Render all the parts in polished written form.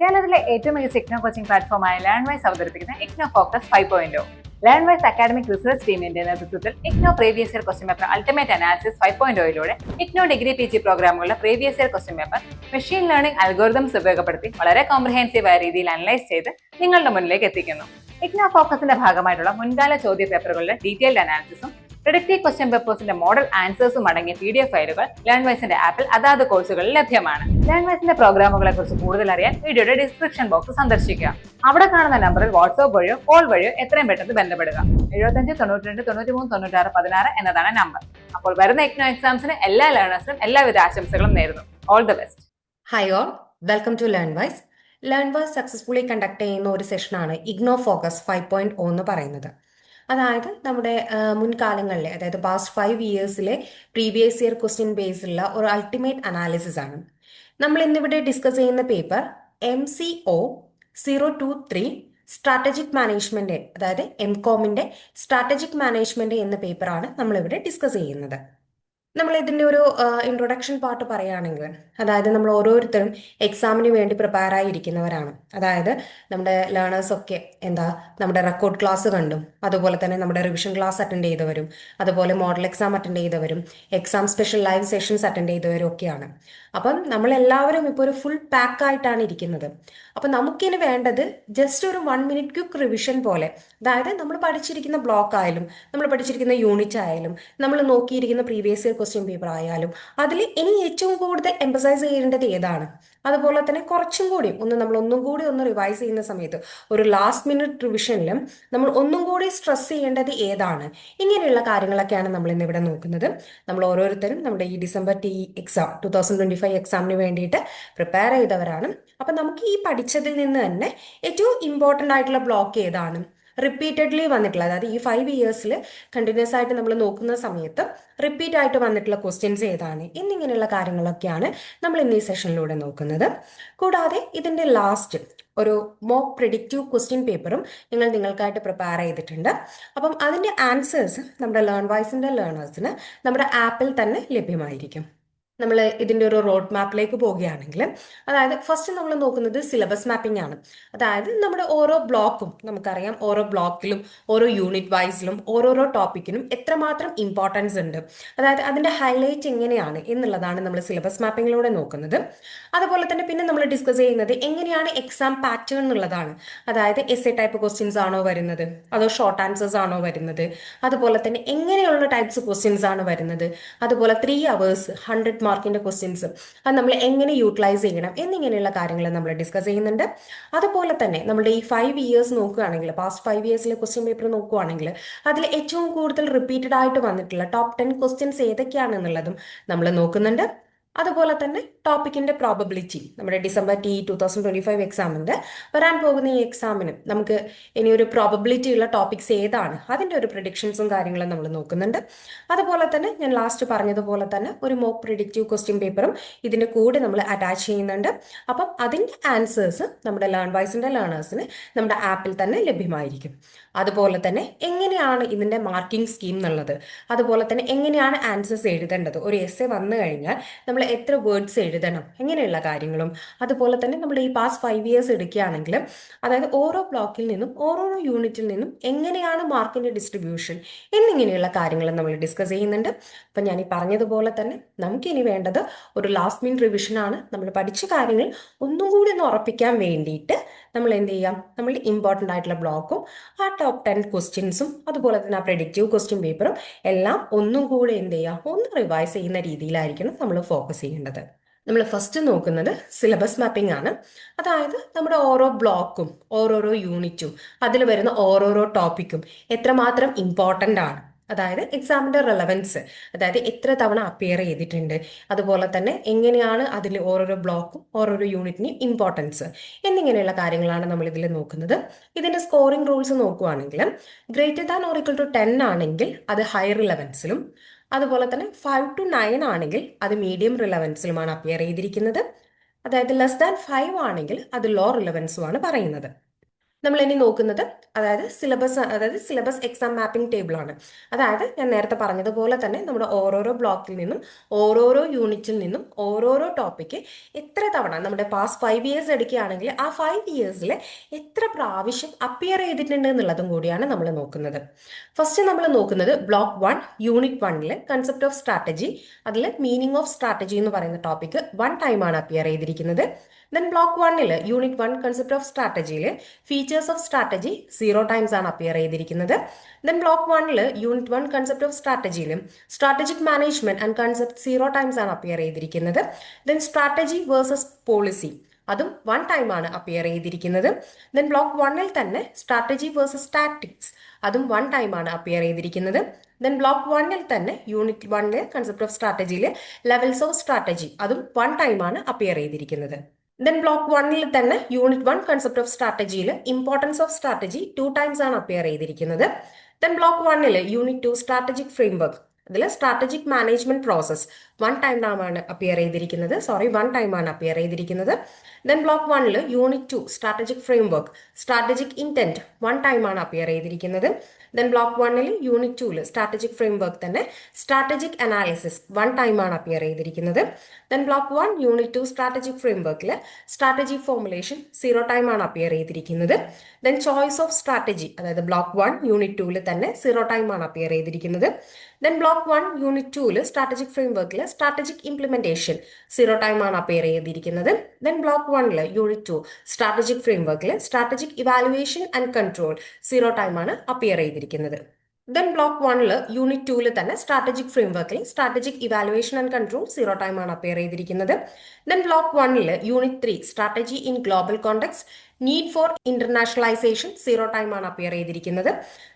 കേരളത്തിലെ ഏറ്റവും മികച്ച ഇഗ്നോ കോച്ചിംഗ് പ്ലാറ്റ്ഫോമായ ലേൺവൈസ് അവതരിപ്പിക്കുന്ന IGNOU focus 5.0. LearnWise academic research ടീമിന്റെ നേതൃത്വത്തിൽ IGNOU previous year question paper ultimate analysis 5.0യിലൂടെ ഇഗ്നോ ഡിഗ്രി PG പ്രോഗ്രാമുകളുടെ previous year question paper machine learning algorithms ഉപയോഗപ്പെടുത്തി വളരെ കോംപ്രിഹെൻസീവായ രീതിയിൽ അനലൈസ് ചെയ്ത് നിങ്ങളുടെ മുന്നിലേക്ക് എത്തിക്കുന്നു. ഇഗ്നോ ഫോക്കസിന്റെ ഭാഗമായിട്ടുള്ള മുൻകാല ചോദ്യ പേപ്പറുകളുടെ ഡീറ്റെയിൽഡ് അനാലിസിസും പ്രിഡിക്റ്റീവ് ക്വസ്റ്റ്യൻ പേപ്പേഴ്സിന്റെ മോഡൽ ആൻസേഴ്സും അടങ്ങിയ PDF ഫയലുകൾ ലേൺവൈസിന്റെ ആപ്പിൽ അതാത് കോഴ്സുകളിൽ ലഭ്യമാണ്. ലേൺവൈസിന്റെ പ്രോഗ്രാമുകളെ കുറിച്ച് കൂടുതൽ അറിയാൻ വീഡിയോയുടെ ഡിസ്ക്രിപ്ഷൻ ബോക്സ് സന്ദർശിക്കുക. അവിടെ കാണുന്ന നമ്പറിൽ വാട്സ്ആപ്പ് വഴിയോ കോൾ വഴിയോ എത്രയും പെട്ടെന്ന് ബന്ധപ്പെടുക. 75 92 93 96 16 എന്നതാണ് നമ്പർ. അപ്പോൾ വരുന്ന ഇഗ്നോ എക്സാംസിന് എല്ലാ ലേണേഴ്സിനും എല്ലാവിധ ആശംസകളും നേരുന്നു. All the best. Hi all, welcome to Learnwise. Learnwise successfully conduct ചെയ്യുന്ന ഒരു സെഷനാണ് ഇഗ്നോ ഫോക്കസ് 5.0 എന്ന് പറയുന്നത്. അതായത് നമ്മുടെ മുൻകാലങ്ങളിലെ, അതായത് പാസ്റ്റ് 5 ഇയേഴ്സിലെ പ്രീവിയസ് ഇയർ ക്വസ്റ്റ്യൻ ബേസിലുള്ള ഒരു അൾട്ടിമേറ്റ് അനാലിസിസ് ആണ്. നമ്മൾ ഇന്നിവിടെ ഡിസ്കസ് ചെയ്യുന്ന പേപ്പർ MCO 023 സ്ട്രാറ്റജിക് മാനേജ്മെന്റ്, അതായത് MCOMന്റെ സ്ട്രാറ്റജിക് മാനേജ്മെന്റ് എന്ന പേപ്പറാണ് നമ്മളിവിടെ ഡിസ്കസ് ചെയ്യുന്നത്. നമ്മൾ ഇതിൻ്റെ ഒരു ഇൻട്രൊഡക്ഷൻ പാർട്ട് പറയുകയാണെങ്കിൽ, അതായത് നമ്മൾ ഓരോരുത്തരും എക്സാമിന് വേണ്ടി പ്രിപ്പയർ ആയിരിക്കുന്നവരാണ്. അതായത് നമ്മുടെ ലേണേഴ്സൊക്കെ നമ്മുടെ റെക്കോർഡ് ക്ലാസ് കണ്ടും, അതുപോലെ തന്നെ നമ്മുടെ റിവിഷൻ ക്ലാസ് അറ്റൻഡ് ചെയ്തവരും, അതുപോലെ മോഡൽ എക്സാം അറ്റൻഡ് ചെയ്തവരും, exam special live sessions attend ചെയ്തവരും ഒക്കെയാണ്. അപ്പം നമ്മളെല്ലാവരും ഇപ്പോൾ ഒരു ഫുൾ പാക്ക് ആയിട്ടാണ് ഇരിക്കുന്നത്. അപ്പം നമുക്കിനി വേണ്ടത് ജസ്റ്റ് ഒരു 1 മിനിറ്റ് ക്വിക്ക് റിവിഷൻ പോലെ, അതായത് നമ്മൾ പഠിച്ചിരിക്കുന്ന ബ്ലോക്ക് ആയാലും, നമ്മൾ പഠിച്ചിരിക്കുന്ന യൂണിറ്റ് ആയാലും, നമ്മൾ നോക്കിയിരിക്കുന്ന പ്രീവിയസ് ഇയർ ക്വസ്റ്റ്യൻ പേപ്പർ ആയാലും, അതിൽ ഇനി ഏറ്റവും കൂടുതൽ എംഫസൈസ് ചെയ്യേണ്ടത് ഏതാണ്, അതുപോലെ തന്നെ കുറച്ചും കൂടി നമ്മൾ ഒന്നും കൂടി റിവൈസ് ചെയ്യുന്ന സമയത്ത് ഒരു ലാസ്റ്റ് മിനിറ്റ് റിവിഷനിലും നമ്മൾ ഒന്നും കൂടി സ്ട്രെസ് ചെയ്യേണ്ടത് ഏതാണ്, ഇങ്ങനെയുള്ള കാര്യങ്ങളൊക്കെയാണ് നമ്മൾ ഇന്ന് ഇവിടെ നോക്കുന്നത്. നമ്മൾ ഓരോരുത്തരും നമ്മുടെ ഈ ഡിസംബർ എക്സാം 2025 എക്സാമിന് വേണ്ടിയിട്ട് പ്രിപ്പയർ ചെയ്തവരാണ്. അപ്പം നമുക്ക് ഈ പഠിച്ചതിൽ നിന്ന് തന്നെ ഏറ്റവും ഇമ്പോർട്ടൻ്റ് ആയിട്ടുള്ള ബ്ലോക്ക് ഏതാണ്, റിപ്പീറ്റഡ്ലി വന്നിട്ടുള്ള, അതായത് ഈ 5 ഇയേഴ്സിൽ കണ്ടിന്യൂസ് ആയിട്ട് നമ്മൾ നോക്കുന്ന സമയത്ത് റിപ്പീറ്റ് ആയിട്ട് വന്നിട്ടുള്ള ക്വസ്റ്റ്യൻസ് ഏതാണ് എന്നിങ്ങനെയുള്ള കാര്യങ്ങളൊക്കെയാണ് നമ്മൾ ഇന്ന് ഈ സെഷനിലൂടെ നോക്കുന്നത്. കൂടാതെ ഇതിൻ്റെ ലാസ്റ്റ് ഒരു മോക്ക് പ്രിഡിക്റ്റീവ് ക്വസ്റ്റ്യൻ പേപ്പറും നിങ്ങൾക്കായിട്ട് പ്രിപ്പയർ ചെയ്തിട്ടുണ്ട്. അപ്പം അതിൻ്റെ ആൻസേഴ്സ് നമ്മുടെ ലേൺവൈസിൻ്റെ ലേണേഴ്സിന് നമ്മുടെ ആപ്പിൽ തന്നെ ലഭ്യമായിരിക്കും. നമ്മൾ ഇതിൻ്റെ ഒരു റോഡ് മാപ്പിലേക്ക് പോവുകയാണെങ്കിൽ, അതായത് ഫസ്റ്റ് നമ്മൾ നോക്കുന്നത് സിലബസ് മാപ്പിംഗ് ആണ്. അതായത് നമ്മുടെ ഓരോ ബ്ലോക്കും നമുക്കറിയാം, ഓരോ ബ്ലോക്കിലും ഓരോ യൂണിറ്റ് വൈസിലും ഓരോരോ ടോപ്പിക്കിനും എത്രമാത്രം ഇമ്പോർട്ടൻസ് ഉണ്ട്, അതായത് അതിൻ്റെ ഹൈലൈറ്റ് എങ്ങനെയാണ് എന്നുള്ളതാണ് നമ്മൾ സിലബസ് മാപ്പിങ്ങിലൂടെ നോക്കുന്നത്. അതുപോലെ തന്നെ പിന്നെ നമ്മൾ ഡിസ്കസ് ചെയ്യുന്നത് എങ്ങനെയാണ് എക്സാം പാറ്റേൺ എന്നുള്ളതാണ്. അതായത് എസ്എ ടൈപ്പ് ക്വസ്റ്റ്യൻസ് ആണോ വരുന്നത്, അതോ ഷോർട്ട് ആൻസേഴ്സ് ആണോ വരുന്നത്, അതുപോലെ തന്നെ എങ്ങനെയുള്ള ടൈപ്സ് ക്വസ്റ്റ്യൻസ് ആണ് വരുന്നത്, അതുപോലെ 3 hours 100 മാർക്കിന്റെ ക്വസ്റ്റ്യൻസ് അത് നമ്മൾ എങ്ങനെ യൂട്ടിലൈസ് ചെയ്യണം എന്നിങ്ങനെയുള്ള കാര്യങ്ങൾ നമ്മൾ ഡിസ്കസ് ചെയ്യുന്നുണ്ട്. അതുപോലെ തന്നെ നമ്മുടെ ഈ 5 ഇയേഴ്സ് നോക്കുകയാണെങ്കിൽ, പാസ്റ്റ് 5 ഇയേഴ്സിലെ ക്വസ്റ്റ്യൻ പേപ്പർ നോക്കുകയാണെങ്കിൽ, അതിൽ ഏറ്റവും കൂടുതൽ റിപ്പീറ്റഡ് ആയിട്ട് വന്നിട്ടുള്ള ടോപ്പ് 10 ക്വസ്റ്റ്യൻസ് ഏതൊക്കെയാണെന്നുള്ളതും നമ്മൾ നോക്കുന്നുണ്ട്. അതുപോലെ തന്നെ ടോപ്പിക്കിന്റെ പ്രോബബിലിറ്റി, നമ്മുടെ ഡിസംബർ 2025 എക്സാമിന്റെ വരാൻ പോകുന്ന ഈ എക്സാമിന് നമുക്ക് ഇനി ഒരു പ്രോബബിലിറ്റി ഉള്ള ടോപ്പിക്സ് ഏതാണ്, അതിൻ്റെ ഒരു പ്രിഡിക്ഷൻസും കാര്യങ്ങളും നമ്മൾ നോക്കുന്നുണ്ട്. അതുപോലെ തന്നെ ഞാൻ ലാസ്റ്റ് പറഞ്ഞതുപോലെ തന്നെ ഒരു മോക്ക് പ്രിഡിക്റ്റീവ് ക്വസ്റ്റ്യൻ പേപ്പറും ഇതിൻ്റെ കൂടെ നമ്മൾ അറ്റാച്ച് ചെയ്യുന്നുണ്ട്. അപ്പം അതിൻ്റെ ആൻസേഴ്സ് നമ്മുടെ ലേൺവൈസിൻ്റെ ലേണേഴ്സിന് നമ്മുടെ ആപ്പിൽ തന്നെ ലഭ്യമായിരിക്കും. അതുപോലെ തന്നെ എങ്ങനെയാണ് ഇതിൻ്റെ മാർക്കിംഗ് സ്കീം എന്നുള്ളത്, അതുപോലെ തന്നെ എങ്ങനെയാണ് ആൻസേഴ്സ് എഴുതേണ്ടത്, ഒരു എസ്സേ വന്നു കഴിഞ്ഞാൽ നമ്മൾ എത്ര വേർഡ്സ് എഴുതണം, ഇങ്ങനെയുള്ള കാര്യങ്ങളും, അതുപോലെ തന്നെ നമ്മൾ ഈ പാസ്റ്റ് 5 ഇയേഴ്സ് എടുക്കുകയാണെങ്കിൽ, അതായത് ഓരോ ബ്ലോക്കിൽ നിന്നും ഓരോരോ യൂണിറ്റിൽ നിന്നും എങ്ങനെയാണ് മാർക്കിൻ്റെ ഡിസ്ട്രിബ്യൂഷൻ എന്നിങ്ങനെയുള്ള കാര്യങ്ങൾ നമ്മൾ ഡിസ്കസ് ചെയ്യുന്നുണ്ട്. അപ്പം ഞാൻ ഈ പറഞ്ഞതുപോലെ തന്നെ നമുക്കിനി വേണ്ടത് ഒരു ലാസ്റ്റ് മിനിറ്റ് റിവിഷനാണ്. നമ്മൾ പഠിച്ച കാര്യങ്ങൾ ഒന്നും കൂടി ഒന്ന് ഉറപ്പിക്കാൻ വേണ്ടിയിട്ട് നമ്മൾ എന്ത് ചെയ്യാം, നമ്മളുടെ ഇമ്പോർട്ടൻ്റ് ആയിട്ടുള്ള ബ്ലോക്കും ആ ടോപ്പ് 10 ക്വസ്റ്റ്യൻസും അതുപോലെ തന്നെ ആ പ്രെഡിക്റ്റീവ് ക്വസ്റ്റ്യൻ പേപ്പറും എല്ലാം ഒന്നും കൂടെ എന്ത് ചെയ്യുക, ഒന്ന് റിവൈസ് ചെയ്യുന്ന രീതിയിലായിരിക്കണം നമ്മൾ ഫോക്കസ് ചെയ്യേണ്ടത്. നമ്മൾ ഫസ്റ്റ് നോക്കുന്നത് സിലബസ് മാപ്പിംഗ് ആണ്. അതായത് നമ്മുടെ ഓരോ ബ്ലോക്കും ഓരോരോ യൂണിറ്റും അതിൽ വരുന്ന ഓരോരോ ടോപ്പിക്കും എത്രമാത്രം ഇമ്പോർട്ടൻ്റ് ആണ്, അതായത് എക്സാമിൻ്റെ റെലവൻസ്, അതായത് എത്ര തവണ അപ്പിയർ ചെയ്തിട്ടുണ്ട്, അതുപോലെ തന്നെ എങ്ങനെയാണ് അതിൽ ഓരോരോ ബ്ലോക്കും ഓരോരോ യൂണിറ്റിനും ഇമ്പോർട്ടൻസ് എന്നിങ്ങനെയുള്ള കാര്യങ്ങളാണ് നമ്മൾ ഇതിൽ നോക്കുന്നത്. ഇതിൻ്റെ സ്കോറിംഗ് റൂൾസ് നോക്കുകയാണെങ്കിൽ greater than or equal to 10 ആണെങ്കിൽ അത് ഹൈ റിലവൻസിലും, അതുപോലെ തന്നെ 5 to 9 ആണെങ്കിൽ അത് മീഡിയം റിലവൻസിലുമാണ് അപ്പിയർ ചെയ്തിരിക്കുന്നത്. അതായത് ലെസ് ദാൻ 5 ആണെങ്കിൽ അത് ലോ റിലവൻസുമാണ് പറയുന്നത്. നമ്മൾ ഇനി നോക്കുന്നത് സിലബസ് എക്സാം മാപ്പിംഗ് ടേബിൾ ആണ്. അതായത് ഞാൻ നേരത്തെ പറഞ്ഞതുപോലെ തന്നെ നമ്മുടെ ഓരോരോ ബ്ലോക്കിൽ നിന്നും ഓരോരോ യൂണിറ്റിൽ നിന്നും ഓരോരോ ടോപ്പിക്ക് എത്ര തവണ നമ്മുടെ പാസ്റ്റ് 5 ഇയേഴ്സ് എടുക്കുകയാണെങ്കിൽ ആ 5 ഇയേഴ്സിൽ എത്ര പ്രാവശ്യം അപ്പിയർ ചെയ്തിട്ടുണ്ട് എന്നുള്ളതും കൂടിയാണ് നമ്മൾ നോക്കുന്നത്. ഫസ്റ്റ് നമ്മൾ നോക്കുന്നത് block 1 unit 1 concept of strategy, അതിൽ മീനിങ് ഓഫ് സ്ട്രാറ്റജി എന്ന് പറയുന്ന ടോപ്പിക്ക് 1 ടൈമാണ് അപ്പിയർ ചെയ്തിരിക്കുന്നത്. Then block 1 unit 1 concept of സ്ട്രാറ്റജിയിൽ ഫീച്ചേഴ്സ് ഓഫ് സ്ട്രാറ്റജി 0 ടൈംസ് ആണ് അപ്പിയർ ചെയ്തിരിക്കുന്നത്. Then block 1 unit 1 concept of സ്ട്രാറ്റജിയിലും strategic management and concept 0 times ആണ് അപ്പിയർ ചെയ്തിരിക്കുന്നത്. ദെൻ സ്ട്രാറ്റജി വേഴ്സസ് പോളിസി അതും 1 ടൈമാണ് അപ്പിയർ ചെയ്തിരിക്കുന്നത്. ദെൻ ബ്ലോക്ക് 1 തന്നെ സ്ട്രാറ്റജി വേഴ്സസ് ടാക്ടിക്സ് അതും 1 ടൈമാണ് അപ്പിയർ ചെയ്തിരിക്കുന്നത്. ദെൻ ബ്ലോക്ക് 1 തന്നെ യൂണിറ്റ് 1 കൺസെപ്റ്റ് ഓഫ് സ്ട്രാറ്റജിയിൽ ലെവൽസ് ഓഫ് സ്ട്രാറ്റജി അതും 1 ടൈമാണ് അപ്പിയർ ചെയ്തിരിക്കുന്നത്. ദെൻ ബ്ലോക്ക് 1 തന്നെ യൂണിറ്റ് 1 കൺസെപ്റ്റ് ഓഫ് സ്ട്രാറ്റജിയിൽ ഇമ്പോർട്ടൻസ് ഓഫ് സ്ട്രാറ്റജി 2 ടൈംസ് ആണ് അപ്പിയർ ചെയ്തിരിക്കുന്നത്. Then block 1 unit 2 strategic framework അതിൽ സ്ട്രാറ്റജിക് മാനേജ്മെന്റ് പ്രോസസ് 1 ടൈമാണ് അപ്പിയർ ചെയ്തിരിക്കുന്നത്. 1 ടൈമാണ് അപ്പിയർ ചെയ്തിരിക്കുന്നത്. Then block 1 unit 2 strategic framework strategic intent 1 ടൈമാണ് അപ്പിയർ ചെയ്തിരിക്കുന്നത്. Then block 1 unit 2 strategic framework തന്നെ സ്ട്രാറ്റജിക് അനാലിസിസ് 1 ടൈമാണ് അപ്പിയർ ചെയ്തിരിക്കുന്നത്. ദെൻ ബ്ലോക്ക് 1 യൂണിറ്റ് 2 സ്ട്രാറ്റജിക് ഫ്രെയിംവർക്കിൽ സ്ട്രാറ്റജി ഫോർമുലേഷൻ 0 ടൈമാണ് അപ്പിയർ ചെയ്തിരിക്കുന്നത്. ദെൻ ചോയ്സ് ഓഫ് സ്ട്രാറ്റജി അതായത് ബ്ലോക്ക് 1 യൂണിറ്റ് 2 തന്നെ 0 ടൈമാണ് അപ്പിയർ ചെയ്തിരിക്കുന്നത്. ദെൻ ബ്ലോക്ക് 1 യൂണിറ്റ് 2 സ്ട്രാറ്റജിക് ഫ്രെയിംവർക്കിൽ സ്ട്രാറ്റജിക് ഇംപ്ലിമെന്റേഷൻ 0 ടൈമാണ് അപ്പിയർ ചെയ്തിരിക്കുന്നത്. ദെൻ ബ്ലോക്ക് 1 യൂണിറ്റ് 2 സ്ട്രാറ്റജിക് ഫ്രെയിംവർക്കിൽ സ്ട്രാറ്റജിക് ഇവാലുവേഷൻ ആൻഡ് കൺട്രോൾ 0 ടൈമാണ് അപ്പിയർ ചെയ്തിരിക്കുന്നത്. ദെൻ ബ്ലോക്ക് 1 യൂണിറ്റ് 2 തന്നെ സ്ട്രാറ്റജിക് ഫ്രെയിംവർക്കിൽ സ്ട്രാറ്റജിക് ഇവാലുവേഷൻ ആൻഡ് കൺട്രോൾ 0 ടൈമാണ് അപ്പിയർ ചെയ്തിരിക്കുന്നത്. Then block 1 unit 3 strategy in global context need for internationalisation 0 ടൈമാണ് അപ്പിയർ ചെയ്തിരിക്കുന്നത്.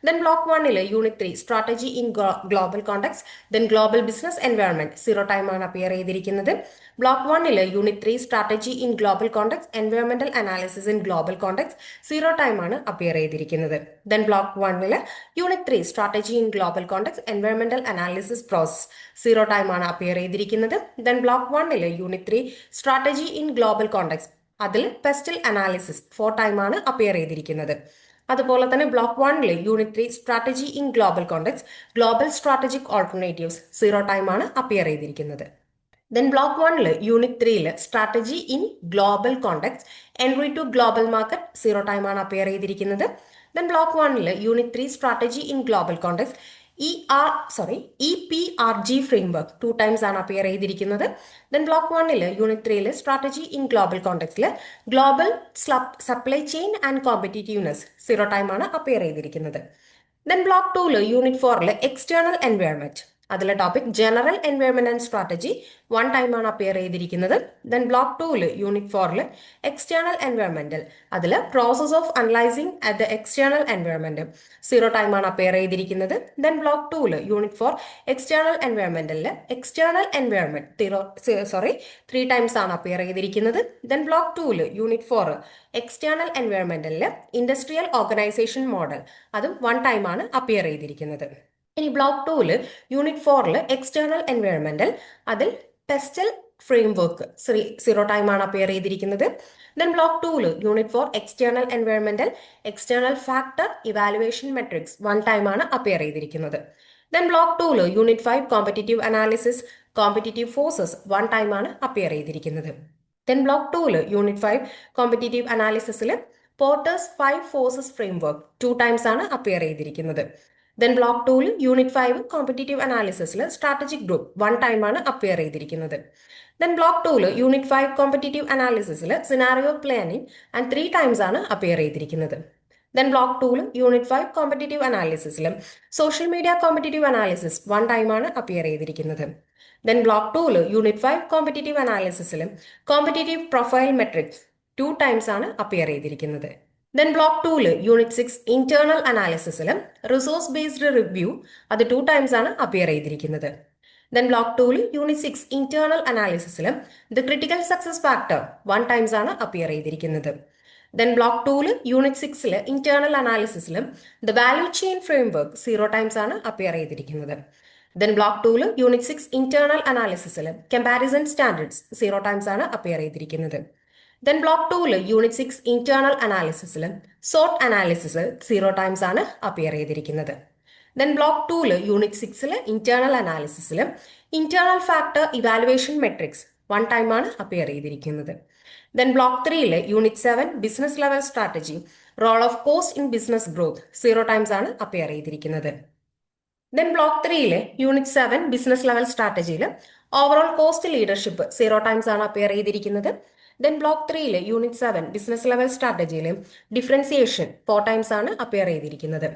Then block 1 unit 3 strategy in global context then global business environment 0 ടൈമാണ് appear ചെയ്തിരിക്കുന്നത്. Block 1 unit 3 strategy in global context എൻവയോൺമെന്റൽ analysis in global context 0 ടൈമാണ് appear ചെയ്തിരിക്കുന്നത്. Then block 1 unit 3 strategy in global context എൻവയോൺമെന്റൽ analysis process 0 ടൈമാണ് appear ചെയ്തിരിക്കുന്നത്. Then block 1 unit 3 strategy in global context അതിൽ PESTEL analysis 4 ടൈമാണ് appear ചെയ്തിരിക്കുന്നത്. അതുപോലെ തന്നെ block 1 unit 3 strategy in global context global strategic alternatives 0 ടൈമാണ് അപ്പിയർ ചെയ്തിരിക്കുന്നത്. Then block 1 unit 3 strategy in global context entry to global market 0 ടൈമാണ് appear ചെയ്തിരിക്കുന്നത്. Then block 1 unit 3 strategy in global context EPRG framework 2 times ആണ് appear ചെയ്തിരിക്കുന്നത്. Then block 1 unit 3 strategy in global കോണ്ടെക്സ്റ്റിൽ global supply chain and competitiveness 0 ടൈമാണ് appear ചെയ്തിരിക്കുന്നത്. Then block 2 unit 4 external environment അതിലെ topic general environment and strategy 1 ടൈമാണ് appear ചെയ്തിരിക്കുന്നത്. Then block 2 unit 4 external എൻവയോൺമെന്റൽ അതിൽ process of analysing at the external environment 0 ടൈമാണ് appear ചെയ്തിരിക്കുന്നത്. ദെൻ ബ്ലോക്ക് 2 യൂണിറ്റ് 4 എക്സ്റ്റേണൽ എൻവയോൺമെന്റലിൽ എക്സ്റ്റേണൽ എൻവയോൺമെന്റ് 3 ടൈംസ് ആണ് അപ്പിയർ ചെയ്തിരിക്കുന്നത്. ദെൻ ബ്ലോക്ക് 2 യൂണിറ്റ് 4 എക്സ്റ്റേണൽ എൻവയോൺമെന്റലിൽ ഇൻഡസ്ട്രിയൽ ഓർഗനൈസേഷൻ മോഡൽ അതും 1 ടൈമാണ് അപ്പിയർ ചെയ്തിരിക്കുന്നത്. ഇനി ബ്ലോക്ക് 2 യൂണിറ്റ് 4 എക്സ്റ്റേണൽ എൻവയോൺമെന്റൽ അതിൽ പെസ്റ്റൽ ഫ്രെയിംവർക്ക് 0 ടൈമാണ് അപ്പിയർ ചെയ്തിരിക്കുന്നത്. ദെൻ ബ്ലോക്ക് 2 യൂണിറ്റ് 4 എക്സ്റ്റേണൽ എൻവയോൺമെന്റൽ എക്സ്റ്റേണൽ ഫാക്ടർ ഇവാലുവേഷൻ മെട്രിക്സ് 1 ടൈമാണ് അപ്പിയർ ചെയ്തിരിക്കുന്നത്. Then block 2 unit 5 competitive analysis competitive forces 1 ടൈമാണ് അപ്പിയർ ചെയ്തിരിക്കുന്നത്. ദെൻ ബ്ലോക്ക് 2 യൂണിറ്റ് 5 കോമ്പറ്റീറ്റീവ് അനാലിസിസിൽ പോർട്ടേഴ്സ് 5 ഫോഴ്സസ് ഫ്രെയിംവർക്ക് 2 ടൈംസ് ആണ് അപ്പിയർ ചെയ്തിരിക്കുന്നത്. ദെൻ ബ്ലോക്ക് 2 യൂണിറ്റ് 5 കോമ്പറ്റീറ്റീവ് അനാലിസിസിൽ സ്ട്രാറ്റജിക് ഗ്രൂപ്പ് 1 ടൈമാണ് അപ്പിയർ ചെയ്തിരിക്കുന്നത്. ദെൻ ബ്ലോക്ക് 2 യൂണിറ്റ് 5 കോമ്പറ്റീറ്റീവ് അനാലിസിസിൽ സിനാരിയോ പ്ലാനിംഗ് ആൻഡ് 3 ടൈംസ് ആണ് അപ്പിയർ ചെയ്തിരിക്കുന്നത്. ദെൻ ബ്ലോക്ക് 2 യൂണിറ്റ് 5 കോമ്പറ്റീറ്റീവ് അനാലിസിസിലും സോഷ്യൽ മീഡിയ കോമ്പറ്റീറ്റീവ് അനാലിസിസ് 1 ടൈമാണ് അപ്പിയർ ചെയ്തിരിക്കുന്നത്. ദെൻ ബ്ലോക്ക് 2 യൂണിറ്റ് 5 കോമ്പറ്റീറ്റീവ് അനാലിസിസിലും കോമ്പറ്റീറ്റീവ് പ്രൊഫൈൽ മെട്രിക്സ് 2 ടൈംസ് ആണ് അപ്പിയർ ചെയ്തിരിക്കുന്നത്. ദെൻ ബ്ലോക്ക് 2 യൂണിറ്റ് 6 ഇന്റേണൽ അനാലിസിസിലും റിസോഴ്സ് ബേസ്ഡ് റിവ്യൂ അത് 2 ടൈംസ് ആണ് അപ്പിയർ ചെയ്തിരിക്കുന്നത്. ദെൻ ബ്ലോക്ക് 2 യൂണിറ്റ് 6 ഇന്റേണൽ അനാലിസിസിലും the critical success factor 1 times ആണ് അപ്പിയർ ചെയ്തിരിക്കുന്നത്. ദെൻ ബ്ലോക്ക് 2 യൂണിറ്റ് 6 ഇന്റേണൽ അനാലിസിസിലും the value chain framework 0 times ആണ് അപ്പിയർ ചെയ്തിരിക്കുന്നത്. ദെൻ ബ്ലോക്ക് 2 യൂണിറ്റ് 6 ഇന്റേണൽ അനാലിസിസിലും കമ്പാരിസൺ സ്റ്റാൻഡേർഡ്സ് 0 ടൈംസ് ആണ് അപ്പിയർ ചെയ്തിരിക്കുന്നത്. ദെൻ ബ്ലോക്ക് 2 യൂണിറ്റ് 6 ഇന്റേണൽ അനാലിസിസിൽ സോട്ട് അനാലിസിസ് 0 ടൈംസ് ആണ് അപ്പിയർ ചെയ്തിരിക്കുന്നത്. ദെൻ ബ്ലോക്ക് 2 യൂണിറ്റ് 6 ഇന്റേണൽ അനാലിസിസിൽ internal factor evaluation metrics 1 time ആണ് അപ്പിയർ ചെയ്തിരിക്കുന്നത്. Then block 3 unit 7 business level strategy role of cost in business growth 0 times ആണ് appear ചെയ്തിരിക്കുന്നത്. Then block 3 unit 7 business level സ്ട്രാറ്റജിയിൽ overall cost leadership 0 times ആണ് appear ചെയ്തിരിക്കുന്നത്. Then block 3 unit 7 business level സ്ട്രാറ്റജിയിൽ differentiation 4 times ആണ് appear ചെയ്തിരിക്കുന്നത്.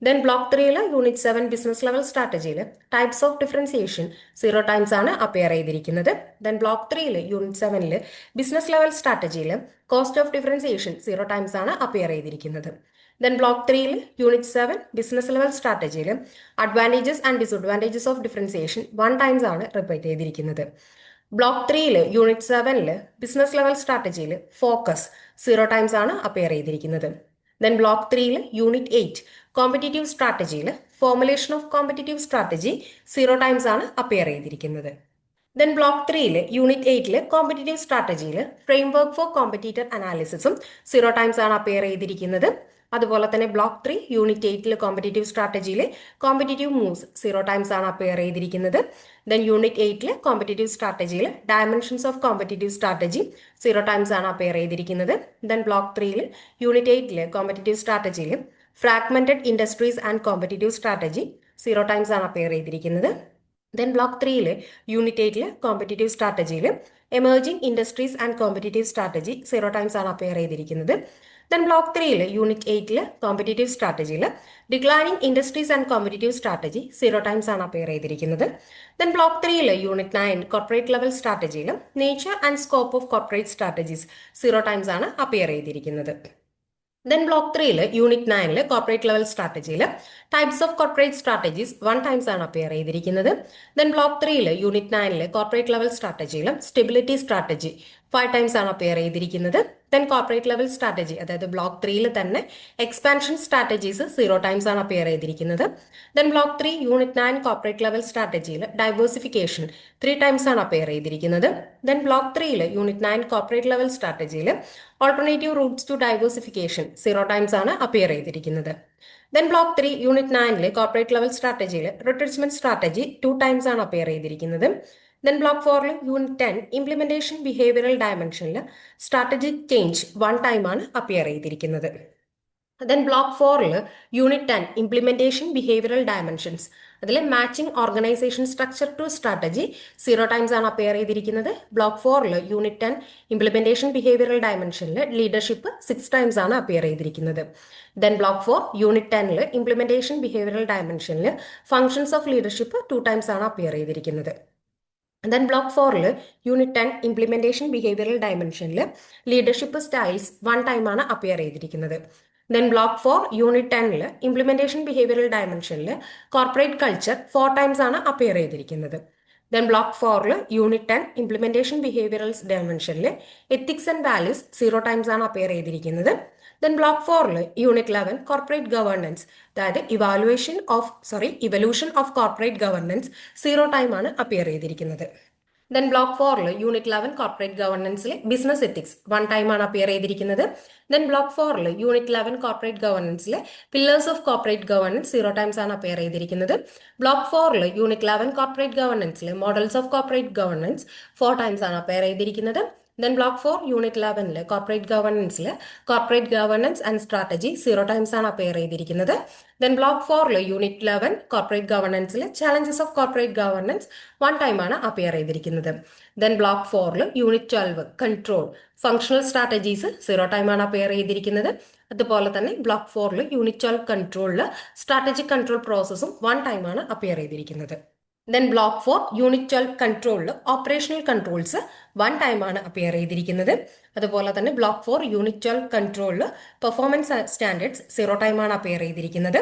Then block 3 unit 7 business level സ്ട്രാറ്റജിയിൽ types of differentiation 0 times ആണ് അപ്പിയർ ചെയ്തിരിക്കുന്നത്. Then block 3 unit 7 business level സ്ട്രാറ്റജിയിൽ കോസ്റ്റ് ഓഫ് ഡിഫറൻസിയേഷൻ 0 ടൈംസ് ആണ് അപ്പിയർ ചെയ്തിരിക്കുന്നത്. Then block 3 unit 7 business level സ്ട്രാറ്റജിയിൽ advantages and disadvantages of differentiation 1 times ആണ് repeat ചെയ്തിരിക്കുന്നത്. Block 3 unit 7 business level സ്ട്രാറ്റജിയിൽ focus 0 times ആണ് അപ്പിയർ ചെയ്തിരിക്കുന്നത്. ദെൻ ബ്ലോക്ക് 3 യൂണിറ്റ് 8 കോമ്പറ്റീറ്റീവ് സ്ട്രാറ്റജിയിൽ formulation of competitive strategy 0 times ആണ് അപ്പിയർ ചെയ്തിരിക്കുന്നത്. ദെൻ ബ്ലോക്ക് 3 യൂണിറ്റ് 8 കോമ്പറ്റീറ്റീവ് സ്ട്രാറ്റജിയിൽ ഫ്രെയിംവർക്ക് ഫോർ കോമ്പറ്റീറ്റർ അനാലിസിസും 0 ടൈംസ് ആണ് അപ്പിയർ ചെയ്തിരിക്കുന്നത്. അതുപോലെ തന്നെ block 3 unit 8 competitive സ്ട്രാറ്റജിയിൽ competitive moves 0 times ആണ് അപ്പിയർ ചെയ്തിരിക്കുന്നത്. ദെൻ യൂണിറ്റ് 8 കോമ്പറ്റീറ്റീവ് സ്ട്രാറ്റജിയിൽ dimensions of competitive strategy 0 times ആണ് അപ്പിയർ ചെയ്തിരിക്കുന്നത്. ദെൻ ബ്ലോക്ക് 3 യൂണിറ്റ് 8 കോമ്പറ്റീറ്റീവ് സ്ട്രാറ്റജിയിൽ fragmented industries and competitive strategy 0 times ആണ് അപ്പിയർ ചെയ്തിരിക്കുന്നത്. ദെൻ ബ്ലോക്ക് 3 യൂണിറ്റ് 8 കോമ്പറ്റീറ്റീവ് സ്ട്രാറ്റജിയിൽ emerging industries and competitive strategy 0 times ആണ് appear ചെയ്തിരിക്കുന്നത്. Then block 3 unit 8 competitive സ്ട്രാറ്റജിയിൽ declining industries and competitive strategy 0 times ആണ് appear ചെയ്തിരിക്കുന്നത്. Then block 3 unit 9 corporate level സ്ട്രാറ്റജിയിൽ nature and scope of corporate strategies 0 times ആണ് appear ചെയ്തിരിക്കുന്നത്. Then block 3 unit 9 corporate level സ്ട്രാറ്റജിയിൽ types of corporate strategies 1 times ആണ് appear ചെയ്തിരിക്കുന്നത്. Then block 3 unit 9 corporate level സ്ട്രാറ്റജിയിൽ stability strategy 5 times ആണ് appear ചെയ്തിരിക്കുന്നത്. Then corporate level strategy അതായത് block 3 തന്നെ എക്സ്പാൻഷൻ സ്ട്രാറ്റജീസ് 0 ടൈംസ് ആണ് അപ്പിയർ ചെയ്തിരിക്കുന്നത്. Then block 3 unit 9 corporate level സ്ട്രാറ്റജിയിൽ ഡൈവേഴ്സിഫിക്കേഷൻ 3 ടൈംസ് ആണ് അപ്പിയർ ചെയ്തിരിക്കുന്നത്. Then block 3 unit 9 corporate level സ്ട്രാറ്റജിയിൽ alternative routes to diversification 0 times ആണ് അപ്പിയർ ചെയ്തിരിക്കുന്നത്. Then block 3 unit 9 corporate level സ്ട്രാറ്റജിയിൽ റിട്രച്ച്മെന്റ് സ്ട്രാറ്റജി 2 ടൈംസ് ആണ് അപ്പിയർ ചെയ്തിരിക്കുന്നത്. Then block 4 unit 10 implementation behavioural ഡയമെൻഷനിൽ സ്ട്രാറ്റജിക് ചേഞ്ച് 1 ടൈം ആണ് അപ്പിയർ ചെയ്തിരിക്കുന്നത്. Then block 4 unit 10 implementation behavioural dimensions അതിൽ matching organisation structure to strategy 0 times ആണ് appear ചെയ്തിരിക്കുന്നത്. Block 4 unit 10 implementation behavioural ഡയമെൻഷനിൽ ലീഡർഷിപ്പ് 6 ടൈംസ് ആണ് അപ്പിയർ ചെയ്തിരിക്കുന്നത്. Then block 4 unit 10 implementation behavioural ഡയമെൻഷനിൽ ഫംഗ്ഷൻസ് ഓഫ് ലീഡർഷിപ്പ് 2 ടൈംസ് ആണ് അപ്പിയർ ചെയ്തിരിക്കുന്നത്. Then block 4 unit 10 implementation behavioural ഡയമെൻഷനിൽ ലീഡർഷിപ്പ് സ്റ്റൈൽസ് 1 ടൈം ആണ് അപ്പിയർ ചെയ്തിരിക്കുന്നത്. Then block 4 unit 10 implementation behavioural ഡയമെൻഷനിൽ കോർപ്പറേറ്റ് കൾച്ചർ 4 ടൈംസ് ആണ് അപ്പിയർ ചെയ്തിരിക്കുന്നത്. Then block 4 unit 10 implementation behavioural ഡയമെൻഷനിൽ എത്തിക്സ് ആൻഡ് വാല്യൂസ് 0 ടൈംസ് ആണ് അപ്പിയർ ചെയ്തിരിക്കുന്നത്. Then block 4 unit 11 corporate governance അതായത് evolution of corporate governance 0 time ആണ് അപ്പിയർ ചെയ്തിരിക്കുന്നത്. ദെൻ ബ്ലോക്ക് 4 യൂണിറ്റ് 11 കോർപ്പറേറ്റ് ഗവേണൻസിലെ ബിസിനസ് എത്തിക്സ് 1 ടൈം ആണ് അപ്പിയർ ചെയ്തിരിക്കുന്നത്. ദെൻ ബ്ലോക്ക് 4 യൂണിറ്റ് 11 കോർപ്പറേറ്റ് ഗവേണൻസിലെ pillars of corporate governance 0 times ആണ് അപ്പിയർ ചെയ്തിരിക്കുന്നത്. ബ്ലോക്ക് 4 യൂണിറ്റ് 11 കോർപ്പറേറ്റ് ഗവേണൻസിലെ models of corporate governance 4 times ആണ് അപ്പിയർ ചെയ്തിരിക്കുന്നത്. Then block 4 unit 11 corporate governance and strategy 0 times ആണ് appear ചെയ്തിരിക്കുന്നത്. ദെൻ ബ്ലോക്ക് 4 യൂണിറ്റ് 11 കോർപ്പറേറ്റ് ഗവേണൻസിലെ challenges of corporate governance 1 time ആണ് appear ചെയ്തിരിക്കുന്നത്. Then block 4 unit 12 control functional strategies 0 time ആണ് appear ചെയ്തിരിക്കുന്നത്. അതുപോലെ തന്നെ ബ്ലോക്ക് 4 യൂണിറ്റ് 12 കൺട്രോളിൽ സ്ട്രാറ്റജിക് കൺട്രോൾ പ്രോസസ്സും 1 ടൈം ആണ് അപ്പിയർ ചെയ്തിരിക്കുന്നത്. ദെൻ ബ്ലോക്ക് 4 യൂണിറ്റ് 12 കൺട്രോളിൽ ഓപ്പറേഷണൽ കൺട്രോൾസ് 1 ടൈം ആണ് അപ്പിയർ ചെയ്തിരിക്കുന്നത്. അതുപോലെ തന്നെ ബ്ലോക്ക് 4 യൂണിറ്റ് 12 കൺട്രോളിൽ പെർഫോമൻസ് സ്റ്റാൻഡേർഡ്സ് 0 ടൈം ആണ് അപ്പിയർ ചെയ്തിരിക്കുന്നത്.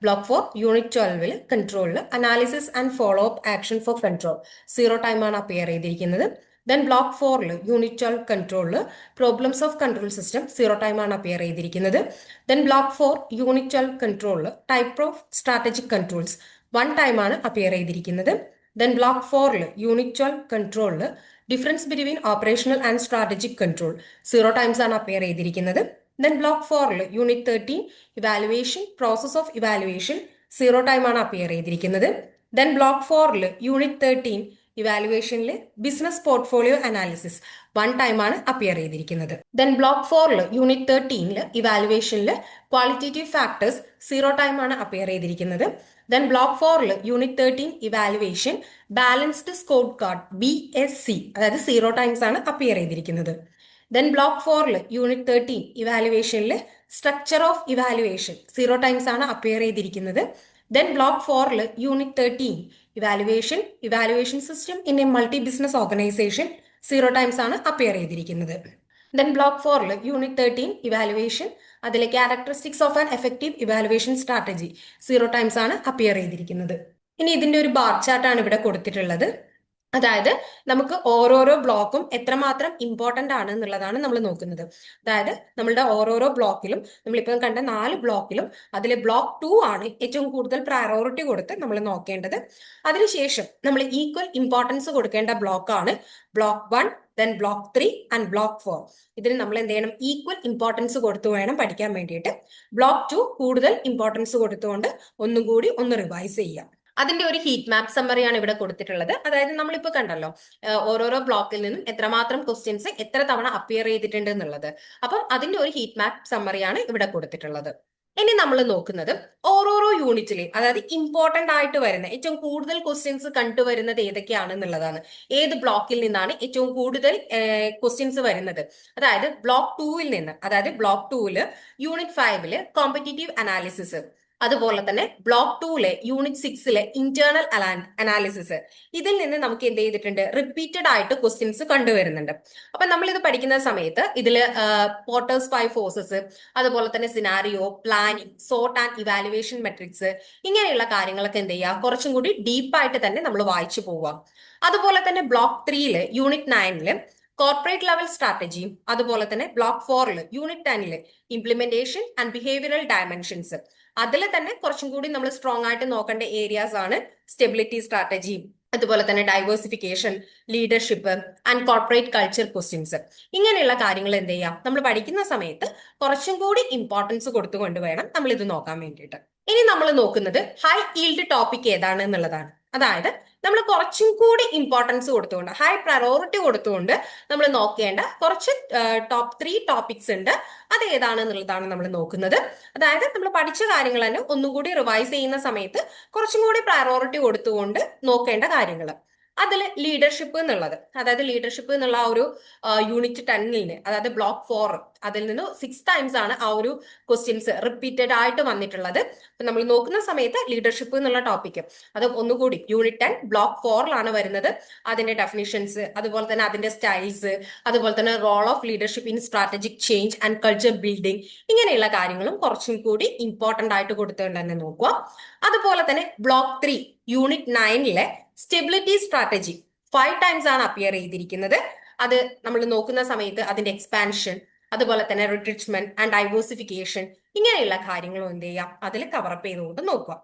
ബ്ലോക്ക് 4 യൂണിറ്റ് 12 കൺട്രോളിൽ analysis and follow up action for control 0 time ആണ് അപ്പിയർ ചെയ്തിരിക്കുന്നത്. ദെൻ ബ്ലോക്ക് 4 യൂണിറ്റ് 12 കൺട്രോളിൽ problems of control system 0 time ആണ് അപ്പിയർ ചെയ്തിരിക്കുന്നത്. ദെൻ ബ്ലോക്ക് 4 യൂണിറ്റ് 12 കൺട്രോളിൽ type of strategic controls 1 time ആണ് അപ്പിയർ ചെയ്തിരിക്കുന്നത്. ദെൻ ബ്ലോക്ക് 4 യൂണിറ്റ് 12 കൺട്രോളിൽ difference between operational and strategic control 0 times ആണ് അപ്പിയർ ചെയ്തിരിക്കുന്നത്. Then block 4 unit 13 evaluation process of evaluation 0 time ആണ് appear ചെയ്തിരിക്കുന്നത്. ദെൻ ബ്ലോക്ക് 4 യൂണിറ്റ് 13 ഇവാലുവേഷനിൽ business portfolio analysis 1 time ആണ് appear ചെയ്തിരിക്കുന്നത്. ദെൻ ബ്ലോക്ക് 4 യൂണിറ്റ് 13 ഇവാലുവേഷനിൽ qualitative factors 0 time ആണ് appear ചെയ്തിരിക്കുന്നത്. Then block 4 unit 13 evaluation balanced score card BSC അതായത് 0 times ആണ് അപ്പിയർ ചെയ്തിരിക്കുന്നത്. ദെൻ ബ്ലോക്ക് 4 യൂണിറ്റ് 13 ഇവാലുവേഷനിൽ സ്ട്രക്ചർ ഓഫ് ഇവാലുവേഷൻ 0 ടൈംസ് ആണ് അപ്പിയർ ചെയ്തിരിക്കുന്നത്. Then block 4 unit 13 evaluation system in a multi business organisation 0 times ആണ് appear ചെയ്തിരിക്കുന്നത്. Then block 4 unit 13 evaluation അതിലെ characteristics of an effective evaluation strategy 0 times ആണ് appear ചെയ്തിരിക്കുന്നത്. ഇനി ഇതിന്റെ ഒരു ബാർ ചാർട്ടാണ് ഇവിടെ കൊടുത്തിട്ടുള്ളത്. അതായത് നമുക്ക് ഓരോരോ ബ്ലോക്കും എത്രമാത്രം ഇമ്പോർട്ടന്റ് ആണ് എന്നുള്ളതാണ് നമ്മൾ നോക്കുന്നത്. അതായത് നമ്മളുടെ ഓരോരോ ബ്ലോക്കിലും നമ്മളിപ്പോൾ കണ്ട 4 ബ്ലോക്കിലും അതിൽ ബ്ലോക്ക് 2 ആണ് ഏറ്റവും കൂടുതൽ പ്രയോറിറ്റി കൊടുത്ത് നമ്മൾ നോക്കേണ്ടത്. അതിനുശേഷം നമ്മൾ ഈക്വൽ ഇമ്പോർട്ടൻസ് കൊടുക്കേണ്ട ബ്ലോക്കാണ് block 1, then block 3 and block 4. ഇതിന് നമ്മൾ എന്ത് ചെയ്യണം? ഈക്വൽ ഇമ്പോർട്ടൻസ് കൊടുത്തു വേണം പഠിക്കാൻ വേണ്ടിയിട്ട്. ബ്ലോക്ക് 2 കൂടുതൽ ഇമ്പോർട്ടൻസ് കൊടുത്തുകൊണ്ട് ഒന്നും കൂടി ഒന്ന് റിവൈസ് ചെയ്യാം. അതിന്റെ ഒരു ഹീറ്റ് മാപ്പ് സമ്മറിയാണ് ഇവിടെ കൊടുത്തിട്ടുള്ളത്. അതായത് നമ്മളിപ്പോ കണ്ടല്ലോ ഓരോരോ ബ്ലോക്കിൽ നിന്നും എത്രമാത്രം ക്വസ്റ്റ്യൻസ് എത്ര തവണ അപ്പിയർ ചെയ്തിട്ടുണ്ട് എന്നുള്ളത്. അപ്പം അതിന്റെ ഒരു ഹീറ്റ് മാപ്പ് സമ്മറിയാണ് ഇവിടെ കൊടുത്തിട്ടുള്ളത്. ഇനി നമ്മൾ നോക്കുന്നത് ഓരോരോ യൂണിറ്റിലെ അതായത് ഇമ്പോർട്ടന്റ് ആയിട്ട് വരുന്ന ഏറ്റവും കൂടുതൽ ക്വസ്റ്റ്യൻസ് കണ്ടുവരുന്നത് ഏതൊക്കെയാണെന്നുള്ളതാണ്. ഏത് ബ്ലോക്കിൽ നിന്നാണ് ഏറ്റവും കൂടുതൽ ക്വസ്റ്റ്യൻസ് വരുന്നത്? അതായത് ബ്ലോക്ക് 2 നിന്ന്, അതായത് ബ്ലോക്ക് 2 യൂണിറ്റ് 5 കോമ്പറ്റീറ്റീവ് അനാലിസിസ്, അതുപോലെ തന്നെ ബ്ലോക്ക് 2 യൂണിറ്റ് 6 ഇന്റേണൽ അനാലിസിസ്. ഇതിൽ നിന്ന് നമുക്ക് എന്ത് ചെയ്തിട്ടുണ്ട്? റിപ്പീറ്റഡ് ആയിട്ട് ക്വസ്റ്റ്യൻസ് കണ്ടുവരുന്നുണ്ട്. അപ്പൊ നമ്മൾ ഇത് പഠിക്കുന്ന സമയത്ത് ഇതില് പോർട്ടേഴ്സ് 5 ഫോഴ്സസ്, അതുപോലെ തന്നെ scenario, planning, sort and evaluation matrix, ഇങ്ങനെയുള്ള കാര്യങ്ങളൊക്കെ എന്ത് ചെയ്യുക? കുറച്ചും കൂടി ഡീപ്പായിട്ട് തന്നെ നമ്മൾ വായിച്ചു പോവാം. അതുപോലെ തന്നെ ബ്ലോക്ക് 3 യൂണിറ്റ് 9 കോർപ്പറേറ്റ് ലെവൽ സ്ട്രാറ്റജിയും, അതുപോലെ തന്നെ block 4 unit 10 implementation and behavioural dimensions. അതിൽ തന്നെ കുറച്ചും കൂടി നമ്മൾ സ്ട്രോങ് ആയിട്ട് നോക്കേണ്ട ഏരിയാസ് ആണ് സ്റ്റെബിലിറ്റി സ്ട്രാറ്റജി, അതുപോലെ തന്നെ diversification, leadership and corporate culture questions. ഇങ്ങനെയുള്ള കാര്യങ്ങൾ എന്ത് ചെയ്യാം? നമ്മൾ പഠിക്കുന്ന സമയത്ത് കുറച്ചും കൂടി ഇമ്പോർട്ടൻസ് കൊടുത്തുകൊണ്ട് വേണം നമ്മൾ ഇത് നോക്കാൻ വേണ്ടിയിട്ട്. ഇനി നമ്മൾ നോക്കുന്നത് ഹൈ ഈൽഡ് ടോപ്പിക് ഏതാണ് എന്നുള്ളതാണ്. അതായത് നമ്മൾ കുറച്ചും കൂടി ഇമ്പോർട്ടൻസ് കൊടുത്തുകൊണ്ട്, ഹൈ പ്രയോറിറ്റി കൊടുത്തുകൊണ്ട് നമ്മൾ നോക്കേണ്ട കുറച്ച് ടോപ്പ് 3 ടോപ്പിക്സ് ഉണ്ട്. അത് ഏതാണെന്നുള്ളതാണ് നമ്മൾ നോക്കുന്നത്. അതായത് നമ്മൾ പഠിച്ച കാര്യങ്ങൾ തന്നെ ഒന്നും കൂടി റിവൈസ് ചെയ്യുന്ന സമയത്ത് കുറച്ചും കൂടി പ്രയോറിറ്റി കൊടുത്തുകൊണ്ട് നോക്കേണ്ട കാര്യങ്ങൾ. അതിൽ ലീഡർഷിപ്പ് എന്നുള്ളത്, അതായത് ലീഡർഷിപ്പ് എന്നുള്ള ആ ഒരു യൂണിറ്റ് 10 അതായത് ബ്ലോക്ക് 4 അതിൽ നിന്ന് 6 ടൈംസ് ആണ് ആ ഒരു ക്വസ്റ്റ്യൻസ് റിപ്പീറ്റഡ് ആയിട്ട് വന്നിട്ടുള്ളത്. അപ്പൊ നമ്മൾ നോക്കുന്ന സമയത്ത് ലീഡർഷിപ്പ് എന്നുള്ള ടോപ്പിക് അത് ഒന്നുകൂടി യൂണിറ്റ് 10 ബ്ലോക്ക് 4 വരുന്നത്. അതിന്റെ ഡെഫിനിഷൻസ്, അതുപോലെ തന്നെ അതിന്റെ സ്റ്റൈൽസ്, അതുപോലെ തന്നെ role of leadership in strategic change and culture building, ഇങ്ങനെയുള്ള കാര്യങ്ങളും കുറച്ചും കൂടി ഇമ്പോർട്ടന്റ് ആയിട്ട് കൊടുത്തുകൊണ്ട് തന്നെ നോക്കുക. അതുപോലെ തന്നെ block 3 unit 9 stability strategy 5 times ആണ് അപ്പിയർ ചെയ്തിരിക്കുന്നത്. അത് നമ്മൾ നോക്കുന്ന സമയത്ത് അതിന്റെ എക്സ്പാൻഷൻ, അതുപോലെ തന്നെ റിട്രിച്ച്മെന്റ് ആൻഡ് ഡൈവേഴ്സിഫിക്കേഷൻ, ഇങ്ങനെയുള്ള കാര്യങ്ങളും എന്ത് ചെയ്യാം? അതിൽ കവറപ്പ് ചെയ്തുകൊണ്ട് നോക്കുക.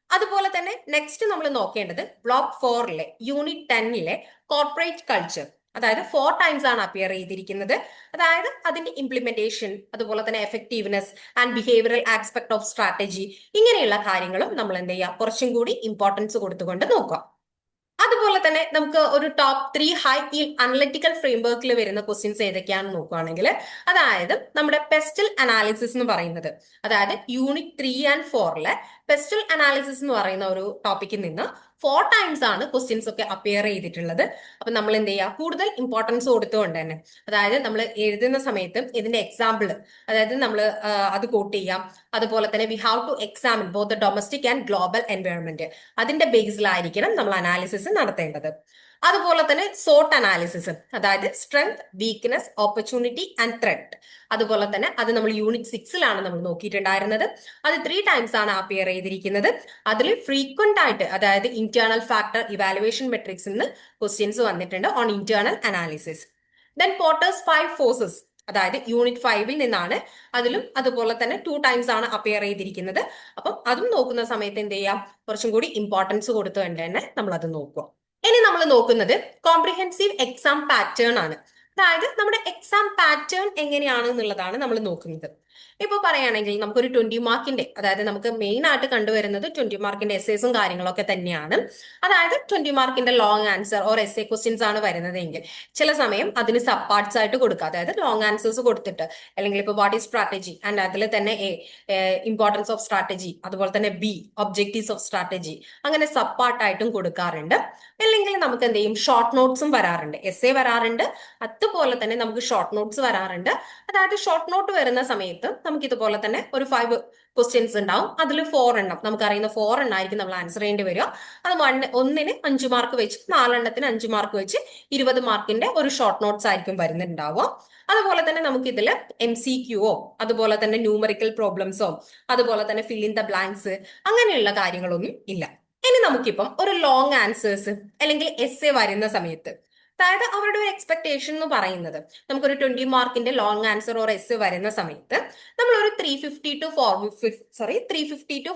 അതുപോലെ തന്നെ നെക്സ്റ്റ് നമ്മൾ നോക്കേണ്ടത് ബ്ലോക്ക് 4 യൂണിറ്റ് 10 കോർപ്പറേറ്റ് കൾച്ചർ, അതായത് 4 ടൈംസ് ആണ് അപ്പിയർ ചെയ്തിരിക്കുന്നത്. അതായത് അതിന്റെ ഇംപ്ലിമെന്റേഷൻ, അതുപോലെ തന്നെ effectiveness and behavioural aspect of strategy, ഇങ്ങനെയുള്ള കാര്യങ്ങളും നമ്മൾ എന്ത് ചെയ്യുക? കുറച്ചും കൂടി ഇമ്പോർട്ടൻസ് കൊടുത്തുകൊണ്ട് നോക്കുക. അതുപോലെ തന്നെ നമുക്ക് ഒരു ടോപ്പ് 3 ഹൈ ഈൽഡ് അനലിറ്റിക്കൽ ഫ്രെയിംവർക്കിൽ വരുന്ന ക്വസ്റ്റ്യൻസ് ഏതൊക്കെയാണെന്ന് നോക്കുകയാണെങ്കിൽ, അതായത് നമ്മുടെ പെസ്റ്റൽ അനാലിസിസ് എന്ന് പറയുന്നത്, അതായത് യൂണിറ്റ് 3 ആൻഡ് 4 പെസ്റ്റൽ അനാലിസിസ് എന്ന് പറയുന്ന ഒരു ടോപ്പിക്കിൽ നിന്ന് 4 ടൈംസ് ആണ് ക്വസ്റ്റ്യൻസ് ഒക്കെ അപ്പിയർ ചെയ്തിട്ടുള്ളത്. അപ്പൊ നമ്മൾ എന്ത് ചെയ്യുക? കൂടുതൽ ഇമ്പോർട്ടൻസ് കൊടുത്തുകൊണ്ട് തന്നെ, അതായത് നമ്മൾ എഴുതുന്ന സമയത്ത് ഇതിന്റെ എക്സാമ്പിൾ, അതായത് നമ്മൾ അത് കോട്ട് ചെയ്യാം. അതുപോലെ തന്നെ we have to examine both the domestic and global environment, അതിന്റെ ബേസിലായിരിക്കണം നമ്മൾ അനാലിസിസ് നടത്തേണ്ടത്. അതുപോലെ തന്നെ സോട്ട് അനാലിസിസ്, അതായത് strength, weakness, opportunity and threat. അതുപോലെ തന്നെ അത് നമ്മൾ യൂണിറ്റ് 6 നമ്മൾ നോക്കിയിട്ടുണ്ടായിരുന്നത്. അത് 3 ടൈംസ് ആണ് അപ്പിയർ ചെയ്തിരിക്കുന്നത്. അതിൽ ഫ്രീക്വന്റ് ആയിട്ട്, അതായത് ഇന്റേണൽ ഫാക്ടർ ഇവാലുവേഷൻ മെട്രിക്സ് നിന്ന് ക്വസ്റ്റ്യൻസ് വന്നിട്ടുണ്ട് on internal analysis. Then Porter's 5 forces, അതായത് യൂണിറ്റ് 5 നിന്നാണ്. അതിലും അതുപോലെ തന്നെ 2 ടൈംസ് ആണ് അപ്പിയർ ചെയ്തിരിക്കുന്നത്. അപ്പം അതും നോക്കുന്ന സമയത്ത് എന്ത് ചെയ്യാം? കുറച്ചും കൂടി ഇമ്പോർട്ടൻസ് കൊടുത്തുകൊണ്ട് തന്നെ നമ്മൾ അത് നോക്കുക. ഇനി നമ്മൾ നോക്കുന്നത് കോംപ്രിഹെൻസീവ് എക്സാം പാറ്റേൺ ആണ്. അതായത് നമ്മുടെ എക്സാം പാറ്റേൺ എങ്ങനെയാണ് എന്നുള്ളതാണ് നമ്മൾ നോക്കുന്നത്. ഇപ്പൊ പറയുകയാണെങ്കിൽ നമുക്കൊരു 20 മാർക്കിന്റെ, അതായത് നമുക്ക് മെയിൻ ആയിട്ട് കണ്ടുവരുന്നത് 20 മാർക്കിന്റെ എസ്സേസും കാര്യങ്ങളൊക്കെ തന്നെയാണ്. അതായത് 20 മാർക്കിന്റെ long answer or essay questions ആണ് വരുന്നതെങ്കിൽ ചില സമയം അതിന് സബ് പാർട്സ് ആയിട്ട് കൊടുക്കുക. അതായത് ലോങ് ആൻസേഴ്സ് കൊടുത്തിട്ട്, അല്ലെങ്കിൽ ഇപ്പൊ വാട്ട് ഈസ് സ്ട്രാറ്റജി ആൻഡ് അതിൽ തന്നെ ഇമ്പോർട്ടൻസ് ഓഫ് സ്ട്രാറ്റജി, അതുപോലെ തന്നെ ബി ഒബ്ജക്റ്റീവ്സ് ഓഫ് സ്ട്രാറ്റജി, അങ്ങനെ സബ് പാർട്ടായിട്ടും കൊടുക്കാറുണ്ട്. അല്ലെങ്കിൽ നമുക്ക് എന്ത് ചെയ്യും, ഷോർട്ട് നോട്ട്സും വരാറുണ്ട്, എസ്സേ വരാറുണ്ട്, അതുപോലെ തന്നെ നമുക്ക് ഷോർട്ട് നോട്ട്സ് വരാറുണ്ട്. അതായത് ഷോർട്ട് നോട്ട് വരുന്ന സമയത്ത് നമുക്ക് ഇതുപോലെ തന്നെ ഒരു 5 ക്വസ്റ്റ്യൻസ് ഉണ്ടാവും. അതിൽ 4 എണ്ണം, നമുക്കറിയുന്ന 4 എണ്ണമായിരിക്കും നമ്മൾ ആൻസർ ചെയ്യേണ്ടി വരിക. അത് ഒന്നിന് 5 മാർക്ക് വെച്ച്, 4 എണ്ണത്തിന് 5 മാർക്ക് വെച്ച് 20 മാർക്കിന്റെ ഒരു ഷോർട്ട് നോട്ട്സ് ആയിരിക്കും വരുന്നുണ്ടാവുക. അതുപോലെ തന്നെ നമുക്ക് ഇതിൽ MCQO, അതുപോലെ തന്നെ ന്യൂമറിക്കൽ പ്രോബ്ലംസോ, അതുപോലെ തന്നെ ഫിൽ ഇൻ ദ ബ്ലാങ്ക്സ്, അങ്ങനെയുള്ള കാര്യങ്ങളൊന്നും ഇല്ല. ഇനി നമുക്കിപ്പം ഒരു ലോങ് ആൻസേഴ്സ് അല്ലെങ്കിൽ എസ്സേ വരുന്ന സമയത്ത്, അതായത് അവരുടെ ഒരു എക്സ്പെക്ടേഷൻ എന്ന് പറയുന്നത് നമുക്കൊരു 20 മാർക്കിന്റെ ലോങ് ആൻസർ ഓർ എസ് വരുന്ന സമയത്ത് നമ്മൾ ഒരു 350 to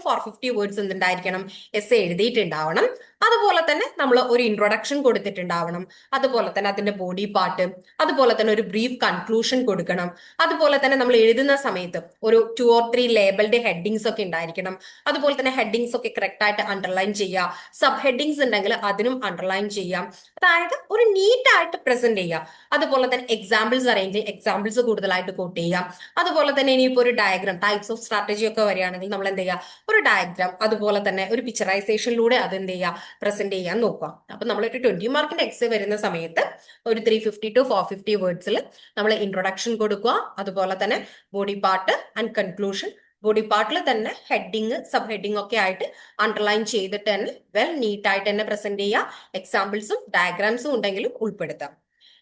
450 വേർഡ്സ് എന്തുണ്ടായിരിക്കണം, എസ് എഴുതിയിട്ടുണ്ടാവണം. അതുപോലെ തന്നെ നമ്മൾ ഒരു ഇൻട്രൊഡക്ഷൻ കൊടുത്തിട്ടുണ്ടാവണം. അതുപോലെ തന്നെ അതിന്റെ ബോഡി പാർട്ട്, അതുപോലെ തന്നെ ഒരു ബ്രീഫ് കൺക്ലൂഷൻ കൊടുക്കണം. അതുപോലെ തന്നെ നമ്മൾ എഴുതുന്ന സമയത്ത് ഒരു 2 or 3 ലേബിൾഡ് ഹെഡിങ്സ് ഒക്കെ ഉണ്ടായിരിക്കണം. അതുപോലെ തന്നെ ഹെഡിങ്സ് ഒക്കെ കറക്റ്റ് ആയിട്ട് അണ്ടർലൈൻ ചെയ്യുക. സബ് ഹെഡിങ്സ് ഉണ്ടെങ്കിൽ അതിനും അണ്ടർലൈൻ ചെയ്യാം. അതായത് ഒരു നീറ്റ് ആയിട്ട് പ്രസന്റ് ചെയ്യുക. അതുപോലെ തന്നെ എക്സാമ്പിൾസ് അറിയെങ്കിൽ എക്സാമ്പിൾസ് കൂടുതലായിട്ട് കോട്ട് ചെയ്യാം. അതുപോലെ തന്നെ ഇനിയിപ്പോ ഒരു ഡയഗ്രാം, ടൈപ്സ് ഓഫ് സ്ട്രാറ്റജി ഒക്കെ വരികയാണെങ്കിൽ നമ്മൾ എന്ത് ചെയ്യുക, ഒരു ഡയഗ്രാം, അതുപോലെ തന്നെ ഒരു പിക്ചറൈസേഷനിലൂടെ അത് എന്ത് ചെയ്യുക, പ്രസന്റ് ചെയ്യാൻ നോക്കുക. അപ്പൊ നമ്മളൊരു 20 മാർക്കിന്റെ എക്സ് വരുന്ന സമയത്ത് ഒരു 350 to 450 വേർഡ്സിൽ നമ്മൾ ഇൻട്രൊഡക്ഷൻ കൊടുക്കുക. അതുപോലെ തന്നെ body part and conclusion, body പാർട്ടിൽ തന്നെ ഹെഡിങ്, സബ് ഹെഡിങ് ഒക്കെ ആയിട്ട് അണ്ടർലൈൻ ചെയ്തിട്ട് തന്നെ വെൽ നീറ്റ് ആയിട്ട് തന്നെ പ്രസന്റ് ചെയ്യുക. എക്സാമ്പിൾസും ഡയഗ്രാംസും ഉണ്ടെങ്കിലും ഉൾപ്പെടുത്താം.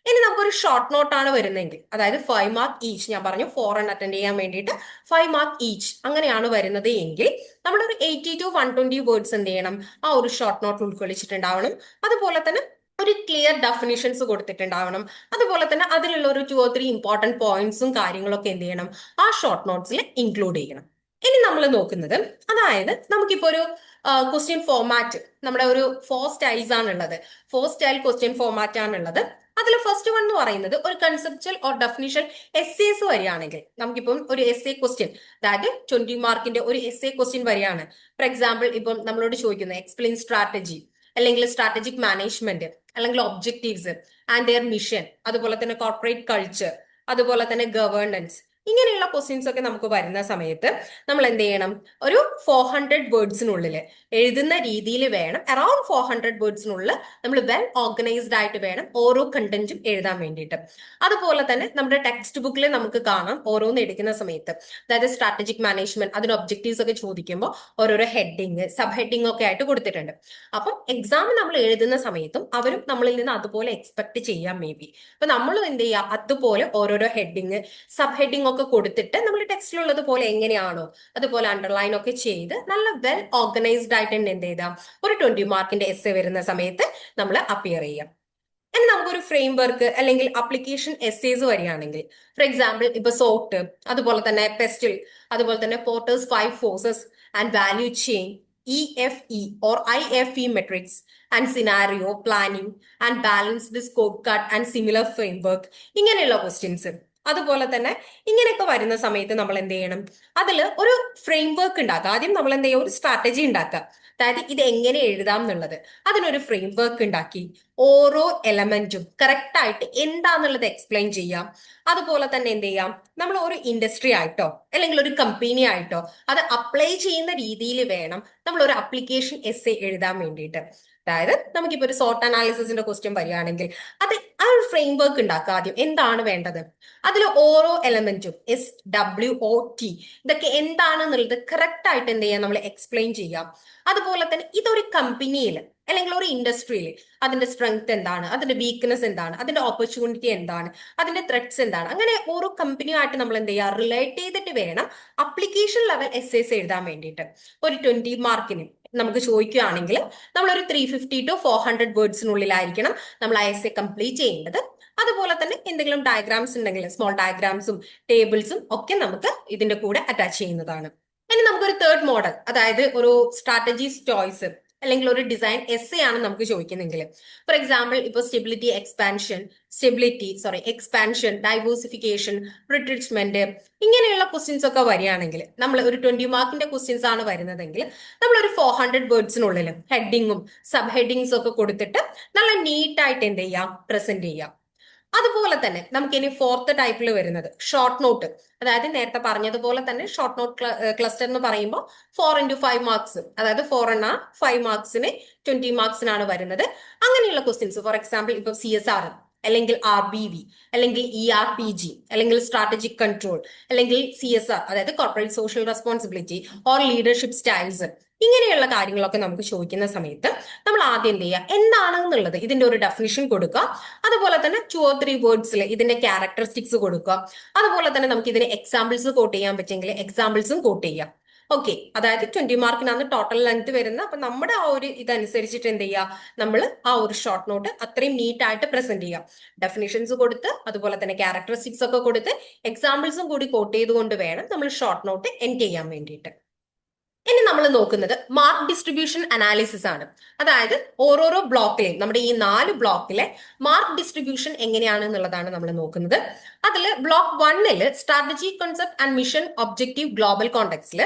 ഇനി നമുക്കൊരു ഷോർട്ട് നോട്ടാണ് വരുന്നതെങ്കിൽ, അതായത് 5 മാർക്ക് ഈച്ച്, ഞാൻ പറഞ്ഞു 4 എണ്ണം അറ്റൻഡ് ചെയ്യാൻ വേണ്ടിയിട്ട് 5 മാർക്ക് ഈച്ച്, അങ്ങനെയാണ് വരുന്നത് എങ്കിൽ നമ്മളൊരു 80 to 120 വേർഡ്സ് എന്ത് ചെയ്യണം, ആ ഒരു ഷോർട്ട് നോട്ട് ഉൾക്കൊള്ളിച്ചിട്ടുണ്ടാവണം. അതുപോലെ തന്നെ ഒരു ക്ലിയർ ഡെഫിനിഷൻസ് കൊടുത്തിട്ടുണ്ടാവണം. അതുപോലെ തന്നെ അതിലുള്ള ഒരു 2 or 3 ഇമ്പോർട്ടന്റ് പോയിന്റ്സും കാര്യങ്ങളൊക്കെ എന്ത് ചെയ്യണം, ആ ഷോർട്ട് നോട്ട്സിൽ ഇൻക്ലൂഡ് ചെയ്യണം. ഇനി നമ്മൾ നോക്കുന്നത്, അതായത് നമുക്കിപ്പോ ഒരു ക്വസ്റ്റ്യൻ ഫോർമാറ്റ്, നമ്മുടെ ഒരു 4 സ്റ്റൈൽസ് ആണുള്ളത്. 4 സ്റ്റൈൽ ക്വസ്റ്റ്യൻ ഫോർമാറ്റ് ആണുള്ളത്. അതിൽ ഫസ്റ്റ് വൺ എന്ന് പറയുന്നത് ഒരു കൺസെപ്ച്വൽ ഓർ ഡെഫിനിഷൻ എസ്സേസ് വരികയാണെങ്കിൽ, നമുക്കിപ്പം ഒരു എസ്സേ ക്വസ്റ്റ്യൻ, അതായത് 20 മാർക്കിന്റെ ഒരു എസ്സേ ക്വസ്റ്റ്യൻ വരികയാണ്. ഫോർ എക്സാമ്പിൾ, ഇപ്പം നമ്മളോട് ചോദിക്കുന്നത് എക്സ്പ്ലെയിൻ സ്ട്രാറ്റജി, അല്ലെങ്കിൽ സ്ട്രാറ്റജിക് മാനേജ്മെന്റ്, അല്ലെങ്കിൽ ഒബ്ജക്റ്റീവ്സ് ആൻഡ് ദെയർ മിഷൻ, അതുപോലെ തന്നെ കോർപ്പറേറ്റ് കൾച്ചർ, അതുപോലെ തന്നെ ഗവേണൻസ്, ഇങ്ങനെയുള്ള ക്വസ്റ്റ്യൻസ് ഒക്കെ നമുക്ക് വരുന്ന സമയത്ത് നമ്മൾ എന്ത് ചെയ്യണം, ഒരു 400 വേർഡ്സിനുള്ളിൽ എഴുതുന്ന രീതിയിൽ വേണം, അറൌണ്ട് 400 വേർഡ്സിനുള്ളിൽ നമ്മൾ വെൽ ഓർഗനൈസ്ഡ് ആയിട്ട് വേണം ഓരോ കണ്ടന്റും എഴുതാൻ വേണ്ടിയിട്ട്. അതുപോലെ തന്നെ നമ്മുടെ ടെക്സ്റ്റ് ബുക്കിൽ നമുക്ക് കാണാം, ഓരോന്ന് എടുക്കുന്ന സമയത്ത്, അതായത് സ്ട്രാറ്റജിക് മാനേജ്മെന്റ്, അതിന് ഒബ്ജക്റ്റീവ്സ് ഒക്കെ ചോദിക്കുമ്പോൾ ഓരോരോ ഹെഡിങ്, സബ് ഹെഡിങ് ഒക്കെ ആയിട്ട് കൊടുത്തിട്ടുണ്ട്. അപ്പം എക്സാം നമ്മൾ എഴുതുന്ന സമയത്തും അവരും നമ്മളിൽ നിന്ന് അതുപോലെ എക്സ്പെക്ട് ചെയ്യാം മേ ബി. അപ്പൊ നമ്മൾ എന്ത് ചെയ്യുക, അതുപോലെ ഓരോരോ ഹെഡിങ്, സബ് ഹെഡിങ് ഒക്കെ കൊടുത്തിട്ട് നമ്മൾ ടെക്സ്റ്റിലുള്ളത് പോലെ എങ്ങനെയാണോ അതുപോലെ അണ്ടർലൈൻ ഒക്കെ ചെയ്ത് നല്ല വെൽ ഓർഗനൈസ്ഡ് ആയിട്ട് എന്ത് ചെയ്താം, ഒരു 20 മാർക്കിന്റെ എസ്സേ വരുന്ന സമയത്ത് നമ്മൾ അപ്പിയർ ചെയ്യാം. ഇനി നമുക്കൊരു ഫ്രെയിം വർക്ക് അല്ലെങ്കിൽ അപ്ലിക്കേഷൻ എസ്സേസ് വരികയാണെങ്കിൽ, ഫോർ എക്സാമ്പിൾ ഇപ്പൊ സോട്ട്, അതുപോലെ തന്നെ പെസ്റ്റിൽ, അതുപോലെ തന്നെ Porter's 5 forces and value chain, EFE or IFE metrics and scenario planning and balanced scorecard and similar framework, ഇങ്ങനെയുള്ള ക്വസ്റ്റ്യൻസ്. അതുപോലെ തന്നെ ഇങ്ങനെയൊക്കെ വരുന്ന സമയത്ത് നമ്മൾ എന്ത് ചെയ്യണം, അതിൽ ഒരു ഫ്രെയിം വർക്ക് ഉണ്ടാക്കുക. ആദ്യം നമ്മൾ എന്ത് ചെയ്യുക, ഒരു സ്ട്രാറ്റജി ഉണ്ടാക്കുക. അതായത് ഇത് എങ്ങനെ എഴുതാം എന്നുള്ളത്, അതിനൊരു ഫ്രെയിം വർക്ക് ഉണ്ടാക്കി ഓരോ എലമെന്റും കറക്റ്റ് ആയിട്ട് എന്താന്നുള്ളത് എക്സ്പ്ലെയിൻ ചെയ്യാം. അതുപോലെ തന്നെ എന്ത് ചെയ്യാം, നമ്മൾ ഒരു ഇൻഡസ്ട്രി ആയിട്ടോ അല്ലെങ്കിൽ ഒരു കമ്പനി ആയിട്ടോ അത് അപ്ലൈ ചെയ്യുന്ന രീതിയിൽ വേണം നമ്മൾ ഒരു അപ്ലിക്കേഷൻ എസ്സേ എഴുതാൻ വേണ്ടിയിട്ട്. അതായത് നമുക്കിപ്പോ ഒരു സോർട്ട് അനാലിസിസിന്റെ ക്വസ്റ്റ്യൻ വരികയാണെങ്കിൽ അത് ആ ഒരു ഫ്രെയിം വർക്ക് ഉണ്ടാക്കുക. ആദ്യം എന്താണ് വേണ്ടത്, അതിൽ ഓരോ എലമെന്റും SWOT ഇതൊക്കെ എന്താണെന്നുള്ളത് കറക്റ്റ് ആയിട്ട് എന്ത് ചെയ്യാം, നമ്മൾ എക്സ്പ്ലെയിൻ ചെയ്യാം. അതുപോലെ തന്നെ ഇതൊരു കമ്പനിയിൽ അല്ലെങ്കിൽ ഒരു ഇൻഡസ്ട്രിയിൽ അതിന്റെ സ്ട്രെങ്ത് എന്താണ്, അതിന്റെ വീക്ക്നെസ് എന്താണ്, അതിന്റെ ഓപ്പർച്യൂണിറ്റി എന്താണ്, അതിന്റെ ത്രെഡ്സ് എന്താണ്, അങ്ങനെ ഓരോ കമ്പനിയുമായിട്ട് നമ്മൾ എന്ത് ചെയ്യുക, റിലേറ്റ് ചെയ്തിട്ട് വേണം അപ്ലിക്കേഷൻ ലെവൽ എസ്സേസ് എഴുതാൻ വേണ്ടിയിട്ട്. ഒരു 20 മാർക്കിന് നമുക്ക് ചോദിക്കുകയാണെങ്കിൽ നമ്മളൊരു 350 to 400 വേർഡ്സിനുള്ളിലായിരിക്കണം നമ്മൾ ആ എസ്സേ കംപ്ലീറ്റ് ചെയ്യേണ്ടത്. അതുപോലെ തന്നെ എന്തെങ്കിലും ഡയഗ്രാംസ് ഉണ്ടെങ്കിൽ സ്മോൾ ഡയഗ്രാംസും ടേബിൾസും ഒക്കെ നമുക്ക് ഇതിന്റെ കൂടെ അറ്റാച്ച് ചെയ്യുന്നതാണ്. ഇനി നമുക്കൊരു തേർഡ് മോഡൽ, അതായത് ഒരു സ്ട്രാറ്റജീസ് ചോയ്സ്, അല്ലെങ്കിൽ ഒരു ഡിസൈൻ എസ്സേ ആണ് നമുക്ക് ചോദിക്കുന്നെങ്കിൽ, ഫോർ എക്സാമ്പിൾ ഇപ്പോൾ എക്സ്പാൻഷൻ, ഡൈവേഴ്സിഫിക്കേഷൻ, റിട്രിച്ച്മെന്റ്, ഇങ്ങനെയുള്ള ക്വസ്റ്റ്യൻസ് ഒക്കെ വരികയാണെങ്കിൽ, നമ്മൾ ഒരു 20 മാർക്കിന്റെ ക്വസ്റ്റ്യൻസ് ആണ് വരുന്നതെങ്കിൽ നമ്മൾ ഒരു 400 വേർഡ്സിനുള്ളിൽ ഹെഡിങ്ങും സബ് ഹെഡിങ്സ് ഒക്കെ കൊടുത്തിട്ട് നല്ല നീറ്റായിട്ട് എന്ത് ചെയ്യാം, പ്രസന്റ് ചെയ്യാം. അതുപോലെ തന്നെ നമുക്ക് ഇനി ഫോർത്ത് ടൈപ്പിൽ വരുന്നത് ഷോർട്ട് നോട്ട്. അതായത് നേരത്തെ പറഞ്ഞതുപോലെ തന്നെ ഷോർട്ട് നോട്ട് ക്ലസ്റ്റർ എന്ന് പറയുമ്പോൾ 4x5 മാർക്സ്, അതായത് 4 5 മാർക്സിന് 20 മാർക്സിനാണ് വരുന്നത്. അങ്ങനെയുള്ള ക്വസ്റ്റ്യൻസ്, ഫോർ എക്സാമ്പിൾ ഇപ്പൊ CSR, അല്ലെങ്കിൽ RBV, അല്ലെങ്കിൽ ERPG, അല്ലെങ്കിൽ സ്ട്രാറ്റജിക് കൺട്രോൾ, അല്ലെങ്കിൽ CSR, അതായത് corporate social responsibility or leadership styles, ഇങ്ങനെയുള്ള കാര്യങ്ങളൊക്കെ നമുക്ക് ചോദിക്കുന്ന സമയത്ത് നമ്മൾ ആദ്യം എന്ത് ചെയ്യുക, എന്താണെന്നുള്ളത് ഇതിന്റെ ഒരു ഡെഫിനിഷൻ കൊടുക്കുക. അതുപോലെ തന്നെ 2 or 3 വേർഡ്സിൽ ഇതിന്റെ ക്യാരക്ടറിസ്റ്റിക്സ് കൊടുക്കുക. അതുപോലെ തന്നെ നമുക്ക് ഇതിന് എക്സാമ്പിൾസ് കോട്ട് ചെയ്യാൻ പറ്റുമെങ്കിൽ എക്സാമ്പിൾസും കോട്ട് ചെയ്യാം. ഓക്കെ, അതായത് 20 മാർക്കിനാണ് ടോട്ടൽ ലെങ്ത് വരുന്നത്. അപ്പൊ നമ്മുടെ ആ ഒരു ഇതനുസരിച്ചിട്ട് എന്ത് ചെയ്യുക, നമ്മൾ ആ ഒരു ഷോർട്ട് നോട്ട് അത്രയും നീറ്റ് ആയിട്ട് പ്രസന്റ് ചെയ്യാം. ഡെഫിനിഷൻസ് കൊടുത്ത് അതുപോലെ തന്നെ ക്യാരക്ടറിസ്റ്റിക്സ് ഒക്കെ കൊടുത്ത് എക്സാമ്പിൾസും കൂടി കോട്ട് ചെയ്തുകൊണ്ട് വേണം നമ്മൾ ഷോർട്ട് നോട്ട് എൻഡ് ചെയ്യാൻ വേണ്ടിയിട്ട്. ഇനി നമ്മൾ നോക്കുന്നത് മാർക്ക് ഡിസ്ട്രിബ്യൂഷൻ അനാലിസിസ് ആണ്. അതായത് ഓരോരോ ബ്ലോക്കിലെയും, നമ്മുടെ ഈ 4 ബ്ലോക്കിലെ മാർക്ക് ഡിസ്ട്രിബ്യൂഷൻ എങ്ങനെയാണ് എന്നുള്ളതാണ് നമ്മൾ നോക്കുന്നത്. അതിൽ block 1 strategy, concept and mission, objective, global കോണ്ടെക്സ്റ്റിൽ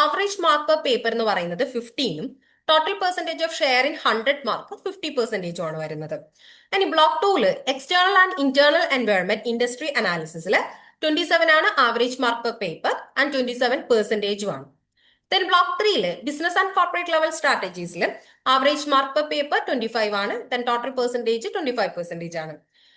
ആവറേജ് മാർക്ക് പെർ പേപ്പർ എന്ന് പറയുന്നത് 15ഉം total percentage of share in 100 mark 50% ആണ് വരുന്നത്. ഇനി block 2 external and internal environment industry അനാലിസിസിൽ 27 ആണ് average mark per paper and 27% ആണ്. Then block 3 business and corporate level strategies average mark per paper 25 ആണ്. Then total percentage 25% ആണ്.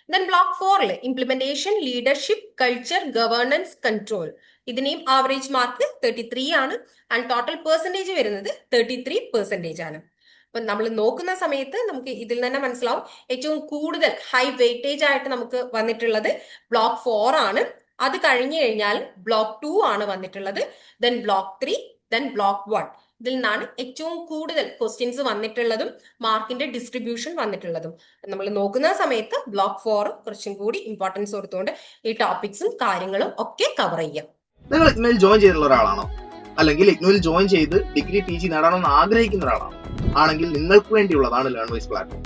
Then block 4 implementation, leadership, culture, governance, control, ഇതിനെയും average mark 33 ആണ് and total percentage വരുന്നത് 33% ആണ്. അപ്പൊ നമ്മൾ നോക്കുന്ന സമയത്ത് നമുക്ക് ഇതിൽ തന്നെ മനസ്സിലാവും ഏറ്റവും കൂടുതൽ ഹൈ വെയിറ്റേജ് ആയിട്ട് നമുക്ക് വന്നിട്ടുള്ളത് ബ്ലോക്ക് 4 ആണ്. അത് കഴിഞ്ഞു കഴിഞ്ഞാൽ ബ്ലോക്ക് 2 ആണ് വന്നിട്ടുള്ളത്. Then block 3, then block 1. ഇതിൽ നിന്നാണ് ഏറ്റവും കൂടുതൽ ക്വസ്റ്റ്യൻസ് വന്നിട്ടുള്ളതും മാർക്കിന്റെ ഡിസ്ട്രിബ്യൂഷൻ വന്നിട്ടുള്ളതും. നമ്മൾ നോക്കുന്ന സമയത്ത് ബ്ലോക്ക് 4 കുറച്ചും കൂടി ഇമ്പോർട്ടൻസ് കൊടുത്തുകൊണ്ട് ഈ ടോപ്പിക്സും കാര്യങ്ങളും ഒക്കെ കവർ ചെയ്യാം. നിങ്ങൾ ഇഗ്നോയിൽ ജോയിൻ ചെയ്തിട്ടുള്ള ഒരാളാണോ, അല്ലെങ്കിൽ ഇഗ്നോയിൽ ജോയിൻ ചെയ്ത് ഡിഗ്രി PG നേടണമെന്ന് ആഗ്രഹിക്കുന്ന ഒരാളാണോ? ആണെങ്കിൽ നിങ്ങൾക്ക് വേണ്ടിയുള്ളതാണ് ലേൺവൈസ് പ്ലാറ്റ്ഫോം.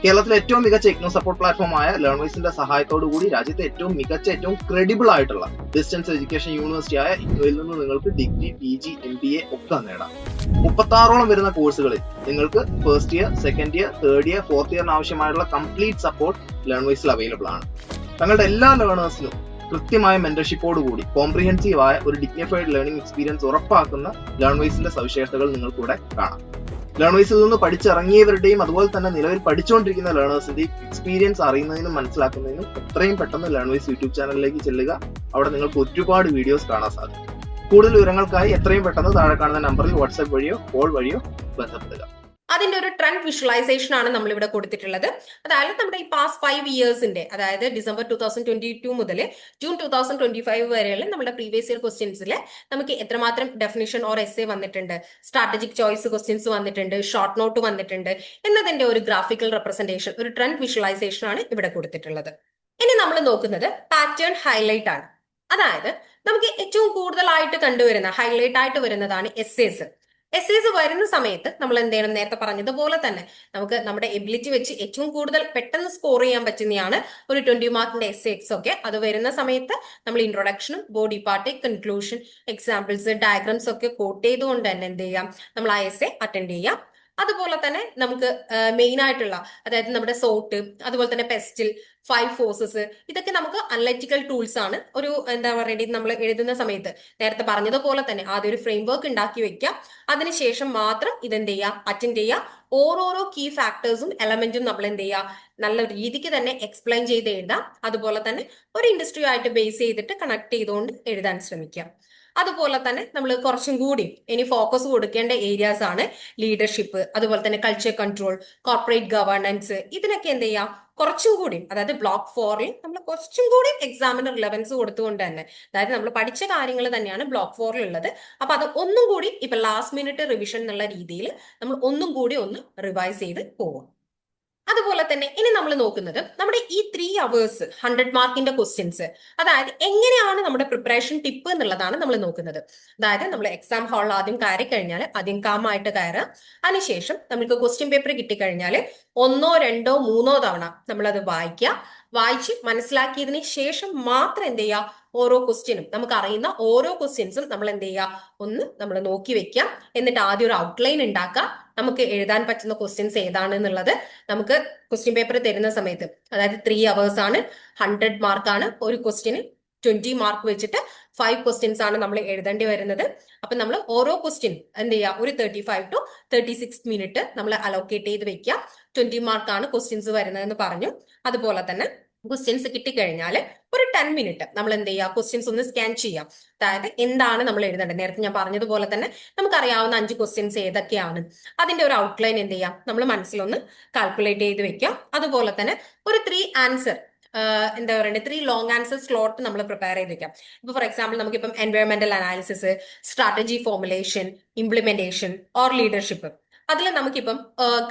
കേരളത്തിലെ ഏറ്റവും മികച്ച ഇഗ്നോ സപ്പോർട്ട് പ്ലാറ്റ്ഫോമായ ലേൺവൈസിന്റെ സഹായത്തോടു കൂടി രാജ്യത്തെ ഏറ്റവും മികച്ച, ഏറ്റവും ക്രെഡിബിൾ ആയിട്ടുള്ള ഡിസ്റ്റൻസ് എഡ്യൂക്കേഷൻ യൂണിവേഴ്സിറ്റി ആയ ഇഗ്നോയിൽ നിന്ന് നിങ്ങൾക്ക് ഡിഗ്രി, PG, MBA ഒക്കെ നേടാം. 36ഓളം വരുന്ന കോഴ്സുകളിൽ നിങ്ങൾക്ക് first year, second year, third year, fourth ഇയറിന് ആവശ്യമായിട്ടുള്ള കംപ്ലീറ്റ് സപ്പോർട്ട് ലേൺവൈസിൽ അവൈലബിൾ ആണ്. തങ്ങളുടെ എല്ലാ ലേണേഴ്സിനും കൃത്യമായ മെന്റർഷിപ്പോട് കൂടി കോംപ്രിഹെൻസീവ് ആയ ഒരു ഡിഗ്നിഫൈഡ് ലേണിംഗ് എക്സ്പീരിയൻസ് ഉറപ്പാക്കുന്ന ലേൺവൈസിന്റെ സവിശേഷതകൾ നിങ്ങൾക്കൂടെ കാണാം. ലേൺവൈസിൽ നിന്ന് പഠിച്ചിറങ്ങിയവരുടെയും അതുപോലെ തന്നെ നിലവിൽ പഠിച്ചുകൊണ്ടിരിക്കുന്ന ലേണേഴ്സിന്റെയും എക്സ്പീരിയൻസ് അറിയുന്നതിനും മനസ്സിലാക്കുന്നതിനും എത്രയും പെട്ടെന്ന് ലേൺവൈസ് യൂട്യൂബ് ചാനലിലേക്ക് ചെല്ലുക. അവിടെ നിങ്ങൾക്ക് ഒരുപാട് വീഡിയോസ് കാണാൻ സാധിക്കും. കൂടുതൽ വിവരങ്ങൾക്കായി എത്രയും പെട്ടെന്ന് താഴെ കാണുന്ന നമ്പറിൽ വാട്സ്ആപ്പ് വഴിയോ കോൾ വഴിയോ ബന്ധപ്പെടുക. അതിന്റെ ഒരു ട്രെൻഡ് വിഷ്വലൈസേഷൻ ആണ് നമ്മൾ ഇവിടെ കൊടുത്തിട്ടുള്ളത്. അതായത് നമ്മുടെ ഈ പാസ്റ്റ് 5 ഇയേഴ്സിന്റെ, അതായത് ഡിസംബർ 2022 മുതൽ ജൂൺ 2025 വരെയുള്ള നമ്മുടെ പ്രീവിയസ് ഇയർ ക്വസ്റ്റ്യൻസിൽ നമുക്ക് എത്രമാത്രം ഡെഫിനിഷൻ ഓർ എസ്സേ വന്നിട്ടുണ്ട്, സ്ട്രാറ്റജിക് ചോയ്സ് ക്വസ്റ്റ്യൻസ് വന്നിട്ടുണ്ട്, ഷോർട്ട് നോട്ട് വന്നിട്ടുണ്ട് എന്നതിന്റെ ഒരു ഗ്രാഫിക്കൽ റെപ്രസെന്റേഷൻ, ഒരു ട്രെൻഡ് വിഷ്വലൈസേഷൻ ആണ് ഇവിടെ കൊടുത്തിട്ടുള്ളത്. ഇനി നമ്മൾ നോക്കുന്നത് പാറ്റേൺ ഹൈലൈറ്റ് ആണ്. അതായത് നമുക്ക് ഏറ്റവും കൂടുതലായിട്ട് കണ്ടുവരുന്ന, ഹൈലൈറ്റ് ആയിട്ട് വരുന്നതാണ് എസ്സേസ്. എസ്സേസ് വരുന്ന സമയത്ത് നമ്മൾ എന്ത് ചെയ്യണം, നേരത്തെ പറഞ്ഞതുപോലെ തന്നെ നമുക്ക് നമ്മുടെ എബിലിറ്റി വെച്ച് ഏറ്റവും കൂടുതൽ പെട്ടെന്ന് സ്കോർ ചെയ്യാൻ പറ്റുന്നതാണ് ഒരു 20 മാർക്കിന്റെ എസ്സേസ് ഒക്കെ. അത് വരുന്ന സമയത്ത് നമ്മൾ ഇൻട്രൊഡക്ഷനും body part, conclusion, examples, diagrams ഒക്കെ കോട്ട് ചെയ്തുകൊണ്ട് തന്നെ എന്ത് ചെയ്യാം, നമ്മൾ ആ എസ്സേ അറ്റൻഡ് ചെയ്യാം. അതുപോലെ തന്നെ നമുക്ക് മെയിൻ ആയിട്ടുള്ള, അതായത് നമ്മുടെ സോട്ട്, അതുപോലെ തന്നെ പെസ്റ്റിൽ, 5 ഫോഴ്സസ്, ഇതൊക്കെ നമുക്ക് അനലറ്റിക്കൽ ടൂൾസ് ആണ്. ഒരു എന്താ പറയുക, നമ്മൾ എഴുതുന്ന സമയത്ത് നേരത്തെ പറഞ്ഞതുപോലെ തന്നെ ആദ്യം ഒരു ഫ്രെയിം വർക്ക് ഉണ്ടാക്കി വെക്കാം. അതിനുശേഷം മാത്രം ഇതെന്ത് ചെയ്യാം, അറ്റൻഡ് ചെയ്യാം. ഓരോരോ കീ ഫാക്ടേഴ്സും എലമെന്റും നമ്മൾ എന്ത് ചെയ്യാം, നല്ല രീതിക്ക് തന്നെ എക്സ്പ്ലെയിൻ ചെയ്ത് എഴുതാം. അതുപോലെ തന്നെ ഒരു ഇൻഡസ്ട്രി ആയിട്ട് ബേസ് ചെയ്തിട്ട് കണക്ട് ചെയ്തുകൊണ്ട് എഴുതാൻ ശ്രമിക്കാം. അതുപോലെ തന്നെ നമ്മൾ കുറച്ചും കൂടി ഇനി ഫോക്കസ് കൊടുക്കേണ്ട ഏരിയാസ് ആണ് ലീഡർഷിപ്പ്, അതുപോലെ തന്നെ കൾച്ചർ കൺട്രോൾ, കോർപ്പറേറ്റ് ഗവേണൻസ്. ഇതിനൊക്കെ എന്ത് ചെയ്യാം, കുറച്ചും കൂടി, അതായത് ബ്ലോക്ക് 4 നമ്മൾ കുറച്ചും കൂടി എക്സാമിന് റിലവൻസ് കൊടുത്തുകൊണ്ട് തന്നെ, അതായത് നമ്മൾ പഠിച്ച കാര്യങ്ങൾ തന്നെയാണ് ബ്ലോക്ക് 4 ഉള്ളത്. അപ്പൊ അത് ഒന്നും കൂടി ഇപ്പൊ ലാസ്റ്റ് മിനിറ്റ് റിവിഷൻ എന്നുള്ള രീതിയിൽ നമ്മൾ ഒന്നും കൂടി ഒന്ന് റിവൈസ് ചെയ്ത് പോവാം. അതുപോലെ അതുപോലെ തന്നെ ഇനി നമ്മൾ നോക്കുന്നത് നമ്മുടെ ഈ 3 hours 100 മാർക്കിന്റെ ക്വസ്റ്റ്യൻസ്, അതായത് എങ്ങനെയാണ് നമ്മുടെ പ്രിപ്പറേഷൻ ടിപ്പ് എന്നുള്ളതാണ് നമ്മൾ നോക്കുന്നത്. അതായത് നമ്മൾ എക്സാം ഹാളിൽ ആദ്യം കയറി കഴിഞ്ഞാൽ ആദ്യം കാമായിട്ട് കയറുക, അതിനുശേഷം നമുക്ക് ക്വസ്റ്റ്യൻ പേപ്പർ കിട്ടിക്കഴിഞ്ഞാൽ 1, 2, 3 തവണ നമ്മളത് വായിച്ച് മനസ്സിലാക്കിയതിന് ശേഷം മാത്രം എന്ത് ചെയ്യുക, ഓരോ ക്വസ്റ്റ്യനും നമുക്ക് അറിയുന്ന ഓരോ ക്വസ്റ്റ്യൻസും നമ്മൾ എന്ത് ചെയ്യുക, ഒന്ന് നമ്മൾ നോക്കി വെക്കുക. എന്നിട്ട് ആദ്യം ഒരു ഔട്ട്ലൈൻ ഉണ്ടാക്കുക. നമുക്ക് എഴുതാൻ പറ്റുന്ന ക്വസ്റ്റ്യൻസ് ഏതാണെന്നുള്ളത് നമുക്ക് ക്വസ്റ്റ്യൻ പേപ്പർ തരുന്ന സമയത്ത്, അതായത് 3 hours ആണ്, 100 മാർക്കാണ്, ഒരു ക്വസ്റ്റ്യന് 20 മാർക്ക് വെച്ചിട്ട് 5 ക്വസ്റ്റ്യൻസ് ആണ് നമ്മൾ എഴുതേണ്ടി വരുന്നത്. അപ്പൊ നമ്മൾ ഓരോ ക്വസ്റ്റ്യൻ എന്ത് ചെയ്യുക, ഒരു 35 to 36 മിനിറ്റ് നമ്മൾ അലോക്കേറ്റ് ചെയ്ത് വെക്കുക. 20 മാർക്കാണ് ക്വസ്റ്റ്യൻസ് വരുന്നതെന്ന് പറഞ്ഞു. അതുപോലെ തന്നെ ക്വസ്റ്റ്യൻസ് കിട്ടിക്കഴിഞ്ഞാൽ ഒരു 10 മിനിറ്റ് നമ്മൾ എന്ത് ചെയ്യുക, ക്വസ്റ്റ്യൻസ് ഒന്ന് സ്കാൻ ചെയ്യാം. അതായത് എന്താണ് നമ്മൾ എഴുതേണ്ടത്, നേരത്തെ ഞാൻ പറഞ്ഞതുപോലെ തന്നെ നമുക്കറിയാവുന്ന 5 ക്വസ്റ്റ്യൻസ് ഏതൊക്കെയാണ്, അതിന്റെ ഒരു ഔട്ട്ലൈൻ എന്ത് ചെയ്യാം, നമ്മൾ മനസ്സിലൊന്ന് കാൽക്കുലേറ്റ് ചെയ്ത് വെക്കാം. അതുപോലെ തന്നെ ഒരു 3 ആൻസർ എന്താ പറയുക, 3 ലോങ് ആൻസർ സ്ലോട്ട് നമ്മൾ പ്രിപ്പയർ ചെയ്ത് വെക്കാം. ഇപ്പൊ ഫോർ എക്സാമ്പിൾ നമുക്കിപ്പം എൻവയോൺമെന്റൽ analysis, strategy formulation, implementation or leadership, അതിൽ നമുക്കിപ്പം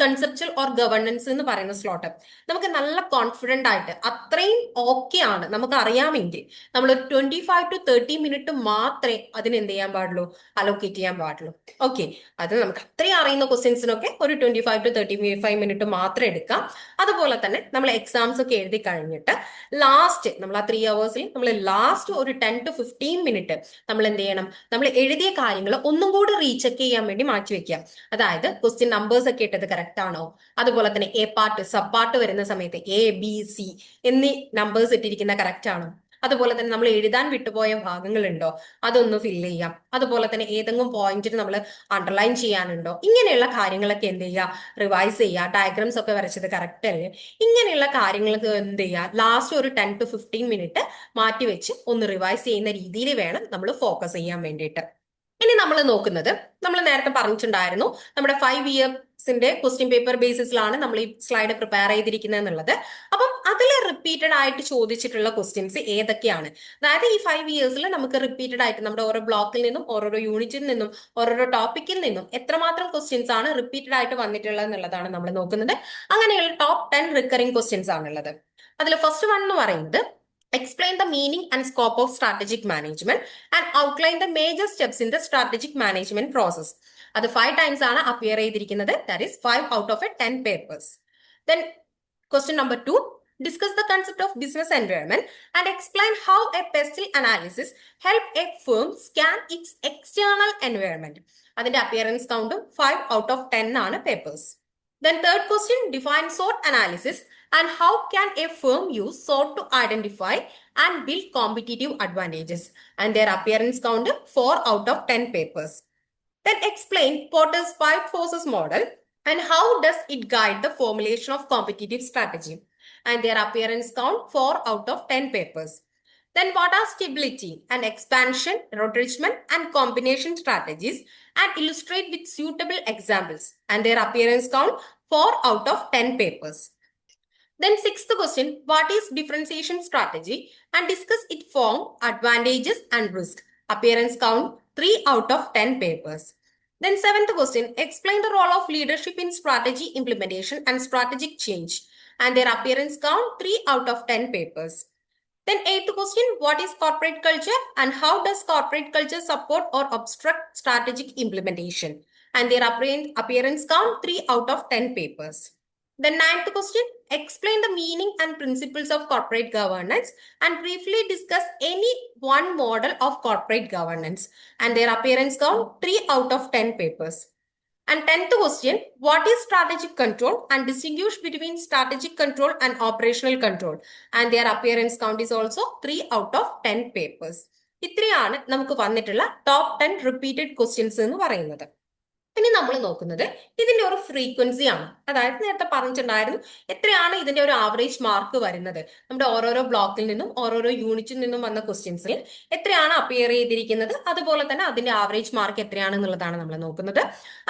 കൺസെപ്ച്വൽ ഓർ ഗവർണൻസ് എന്ന് പറയുന്ന സ്ലോട്ട് നമുക്ക് നല്ല കോൺഫിഡന്റ് ആയിട്ട് അത്രയും ഓക്കെ ആണ് നമുക്ക് അറിയാമെങ്കിൽ നമ്മൾ 25 to 30 മിനിറ്റ് മാത്രമേ അതിന് എന്ത് ചെയ്യാൻ പാടുള്ളൂ, അലോക്കേറ്റ് ചെയ്യാൻ പാടുള്ളൂ. ഓക്കെ, അത് നമുക്ക് അത്രയും അറിയുന്ന ക്വസ്റ്റ്യൻസിനൊക്കെ ഒരു 25 to 35 മിനിറ്റ് മാത്രം എടുക്കാം. അതുപോലെ തന്നെ നമ്മൾ എക്സാംസ് ഒക്കെ എഴുതി കഴിഞ്ഞിട്ട് ലാസ്റ്റ് നമ്മൾ ആ 3 hours നമ്മൾ ലാസ്റ്റ് ഒരു 10 to 15 മിനിറ്റ് നമ്മൾ എന്ത് ചെയ്യണം, നമ്മൾ എഴുതിയ കാര്യങ്ങൾ ഒന്നും കൂടി റീചെക്ക് ചെയ്യാൻ വേണ്ടി മാറ്റി വെക്കാം. അതായത് ക്വസ്റ്റ്യൻ നമ്പേഴ്സ് ഒക്കെ ഇട്ടത് കറക്റ്റ് ആണോ, അതുപോലെ തന്നെ എ പാർട്ട് സബ് പാർട്ട് വരുന്ന സമയത്ത് ABC എന്നീ നമ്പേഴ്സ് ഇട്ടിരിക്കുന്ന കറക്റ്റ് ആണോ, അതുപോലെ തന്നെ നമ്മൾ എഴുതാൻ വിട്ടുപോയ ഭാഗങ്ങളുണ്ടോ അതൊന്ന് ഫില്ല് ചെയ്യാം. അതുപോലെ തന്നെ ഏതെങ്കിലും പോയിന്റിൽ നമ്മൾ അണ്ടർലൈൻ ചെയ്യാനുണ്ടോ, ഇങ്ങനെയുള്ള കാര്യങ്ങളൊക്കെ എന്ത് ചെയ്യുക, റിവൈസ് ചെയ്യുക. ഡയഗ്രാംസ് ഒക്കെ വരച്ചത് കറക്റ്റ് അല്ലേ, ഇങ്ങനെയുള്ള കാര്യങ്ങൾക്ക് എന്ത് ചെയ്യുക, ലാസ്റ്റ് ഒരു 10 to 15 മിനിറ്റ് മാറ്റി വെച്ച് ഒന്ന് റിവൈസ് ചെയ്യുന്ന രീതിയിൽ വേണം നമ്മൾ ഫോക്കസ് ചെയ്യാൻ വേണ്ടിയിട്ട്. ഇനി നമ്മൾ നോക്കുന്നത്, നമ്മൾ നേരത്തെ പറഞ്ഞിട്ടുണ്ടായിരുന്നു നമ്മുടെ 5 ഇയേഴ്സിന്റെ ക്വസ്റ്റ്യൻ പേപ്പർ ബേസിസിലാണ് നമ്മൾ ഈ സ്ലൈഡ് പ്രിപ്പയർ ചെയ്തിരിക്കുന്നത് എന്നുള്ളത്. അപ്പം അതിൽ റിപ്പീറ്റഡ് ആയിട്ട് ചോദിച്ചിട്ടുള്ള ക്വസ്റ്റ്യൻസ് ഏതൊക്കെയാണ്, അതായത് ഈ 5 ഇയേഴ്സിൽ നമുക്ക് റിപ്പീറ്റഡ് ആയിട്ട് നമ്മുടെ ഓരോ ബ്ലോക്കിൽ നിന്നും ഓരോരോ യൂണിറ്റിൽ നിന്നും ഓരോരോ ടോപ്പിക്കിൽ നിന്നും എത്രമാത്രം ക്വസ്റ്റ്യൻസ് ആണ് റിപ്പീറ്റഡ് ആയിട്ട് വന്നിട്ടുള്ളത് എന്നുള്ളതാണ് നമ്മൾ നോക്കുന്നത്. അങ്ങനെയുള്ള ടോപ്പ് 10 റിക്കറിംഗ് ക്വസ്റ്റ്യൻസ് ആണുള്ളത്. അതിൽ ഫസ്റ്റ് വൺ എന്ന് പറയുന്നത് explain the meaning and scope of strategic management and outline the major steps in the strategic management process. അത് 5 times ആണ് appear ചെയ്തിരിക്കുന്നത്. That is 5 out of 10 papers. Then question number 2, discuss the concept of business environment and explain how a pestle analysis help a firm scan its external environment. അതിന്റെ appearance count 5 out of 10 ആണ് papers. Then third question, define SWOT analysis and how can a firm use SWOT to identify and build competitive advantages, and their appearance count 4 out of 10 papers. Then explain Porter's 5 forces model and how does it guide the formulation of competitive strategy, and their appearance count 4 out of 10 papers. Then what are stability and expansion, retrenchment and combination strategies, and illustrate with suitable examples, and their appearance count 4 out of 10 papers. Then sixth question, what is differentiation strategy and discuss its form, advantages and risk. Appearance count 3 out of 10 papers. Then seventh question, explain the role of leadership in strategy implementation and strategic change, and their appearance count 3 out of 10 papers. Then eighth question, what is corporate culture and how does corporate culture support or obstruct strategic implementation, and their appearance count 3 out of 10 papers. The ninth question, explain the meaning and principles of corporate governance and briefly discuss any one model of corporate governance, and their appearance count 3 out of 10 papers. And 10th question, what is strategic control and distinguish between strategic control and operational control, and their appearance count is also 3 out of 10 papers. ഇത്രയാണ് നമുക്ക് വന്നിട്ടുള്ള top 10 repeated questions എന്ന് പറയുന്നത്. ഇനി നമ്മൾ നോക്കുന്നത് ഇതിന്റെ ഒരു ഫ്രീക്വൻസി ആണ്. അതായത് നേരത്തെ പറഞ്ഞിട്ടുണ്ടായിരുന്നു എത്രയാണ് ഇതിന്റെ ഒരു ആവറേജ് മാർക്ക് വരുന്നത്, നമ്മുടെ ഓരോരോ ബ്ലോക്കിൽ നിന്നും ഓരോരോ യൂണിറ്റിൽ നിന്നും വന്ന ക്വസ്റ്റ്യൻസിൽ എത്രയാണ് അപ്പിയർ ചെയ്തിരിക്കുന്നത്, അതുപോലെ തന്നെ അതിന്റെ ആവറേജ് മാർക്ക് എത്രയാണെന്നുള്ളതാണ് നമ്മൾ നോക്കുന്നത്.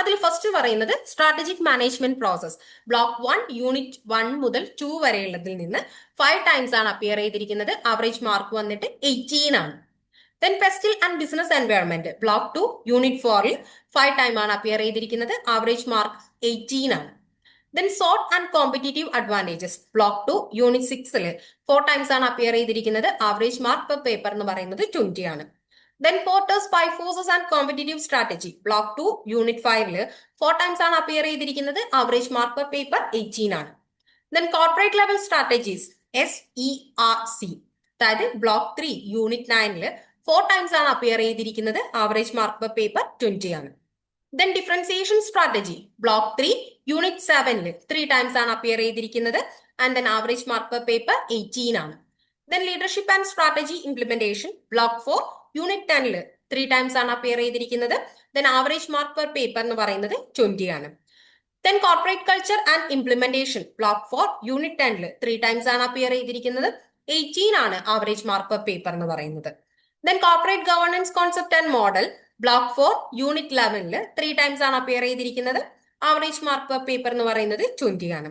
അതിൽ ഫസ്റ്റ് പറയുന്നത് strategic management process block 1 unit 1 മുതൽ 2 വരെയുള്ളതിൽ നിന്ന് 5 ടൈംസ് ആണ് അപ്പിയർ ചെയ്തിരിക്കുന്നത്. ആവറേജ് മാർക്ക് വന്നിട്ട് 18 ആണ്. Then pestle and business environment block 2 unit 4 5 time ആണ് അപ്പിയർ ചെയ്തിരിക്കുന്നത്. ആവറേജ് മാർക്ക് 18 ആണ്. Then sort and competitive advantages block 2 unit 6 4 times ആണ് അപ്പിയർ ചെയ്തിരിക്കുന്നത്. ആവറേജ് മാർക്ക് പെർ പേപ്പർ എന്ന് പറയുന്നത് 20 ആണ്. Then Porter's 5 forces and competitive strategy block 2 unit 5 4 times ആണ് appear ചെയ്തിരിക്കുന്നത്. ആവറേജ് മാർക്ക് പെർ പേപ്പർ 18 ആണ്. Then corporate level strategies SERC അതായത് block 3 unit 9 4 times ആണ് അപ്പിയർ ചെയ്തിരിക്കുന്നത്. ആവറേജ് മാർക്ക് പെർ പേപ്പർ 20 ആണ്. Then differentiation strategy block 3 unit 7 3 times ആണ് appear ചെയ്തിരിക്കുന്നത്. And then average mark per paper 18 ആണ്. Then leadership and strategy implementation block 4 unit 10 3 times ആണ് appear ചെയ്തിരിക്കുന്നത്. Then average mark per paper എന്ന് പറയുന്നത് 20 ആണ്. Then corporate culture and implementation block 4 unit 10 3 times ആണ് appear ചെയ്തിരിക്കുന്നത്. 18 ആണ് ആവറേജ് മാർക്ക് പെർ പേപ്പർ എന്ന് പറയുന്നത്. Then corporate governance concept and model block 4 unit 11 3 times ആണ് അപ്പിയർ ചെയ്തിരിക്കുന്നത്. ആവറേജ് മാർക്ക് പെർ പേപ്പർ എന്ന് പറയുന്നത് 20 ആണ്.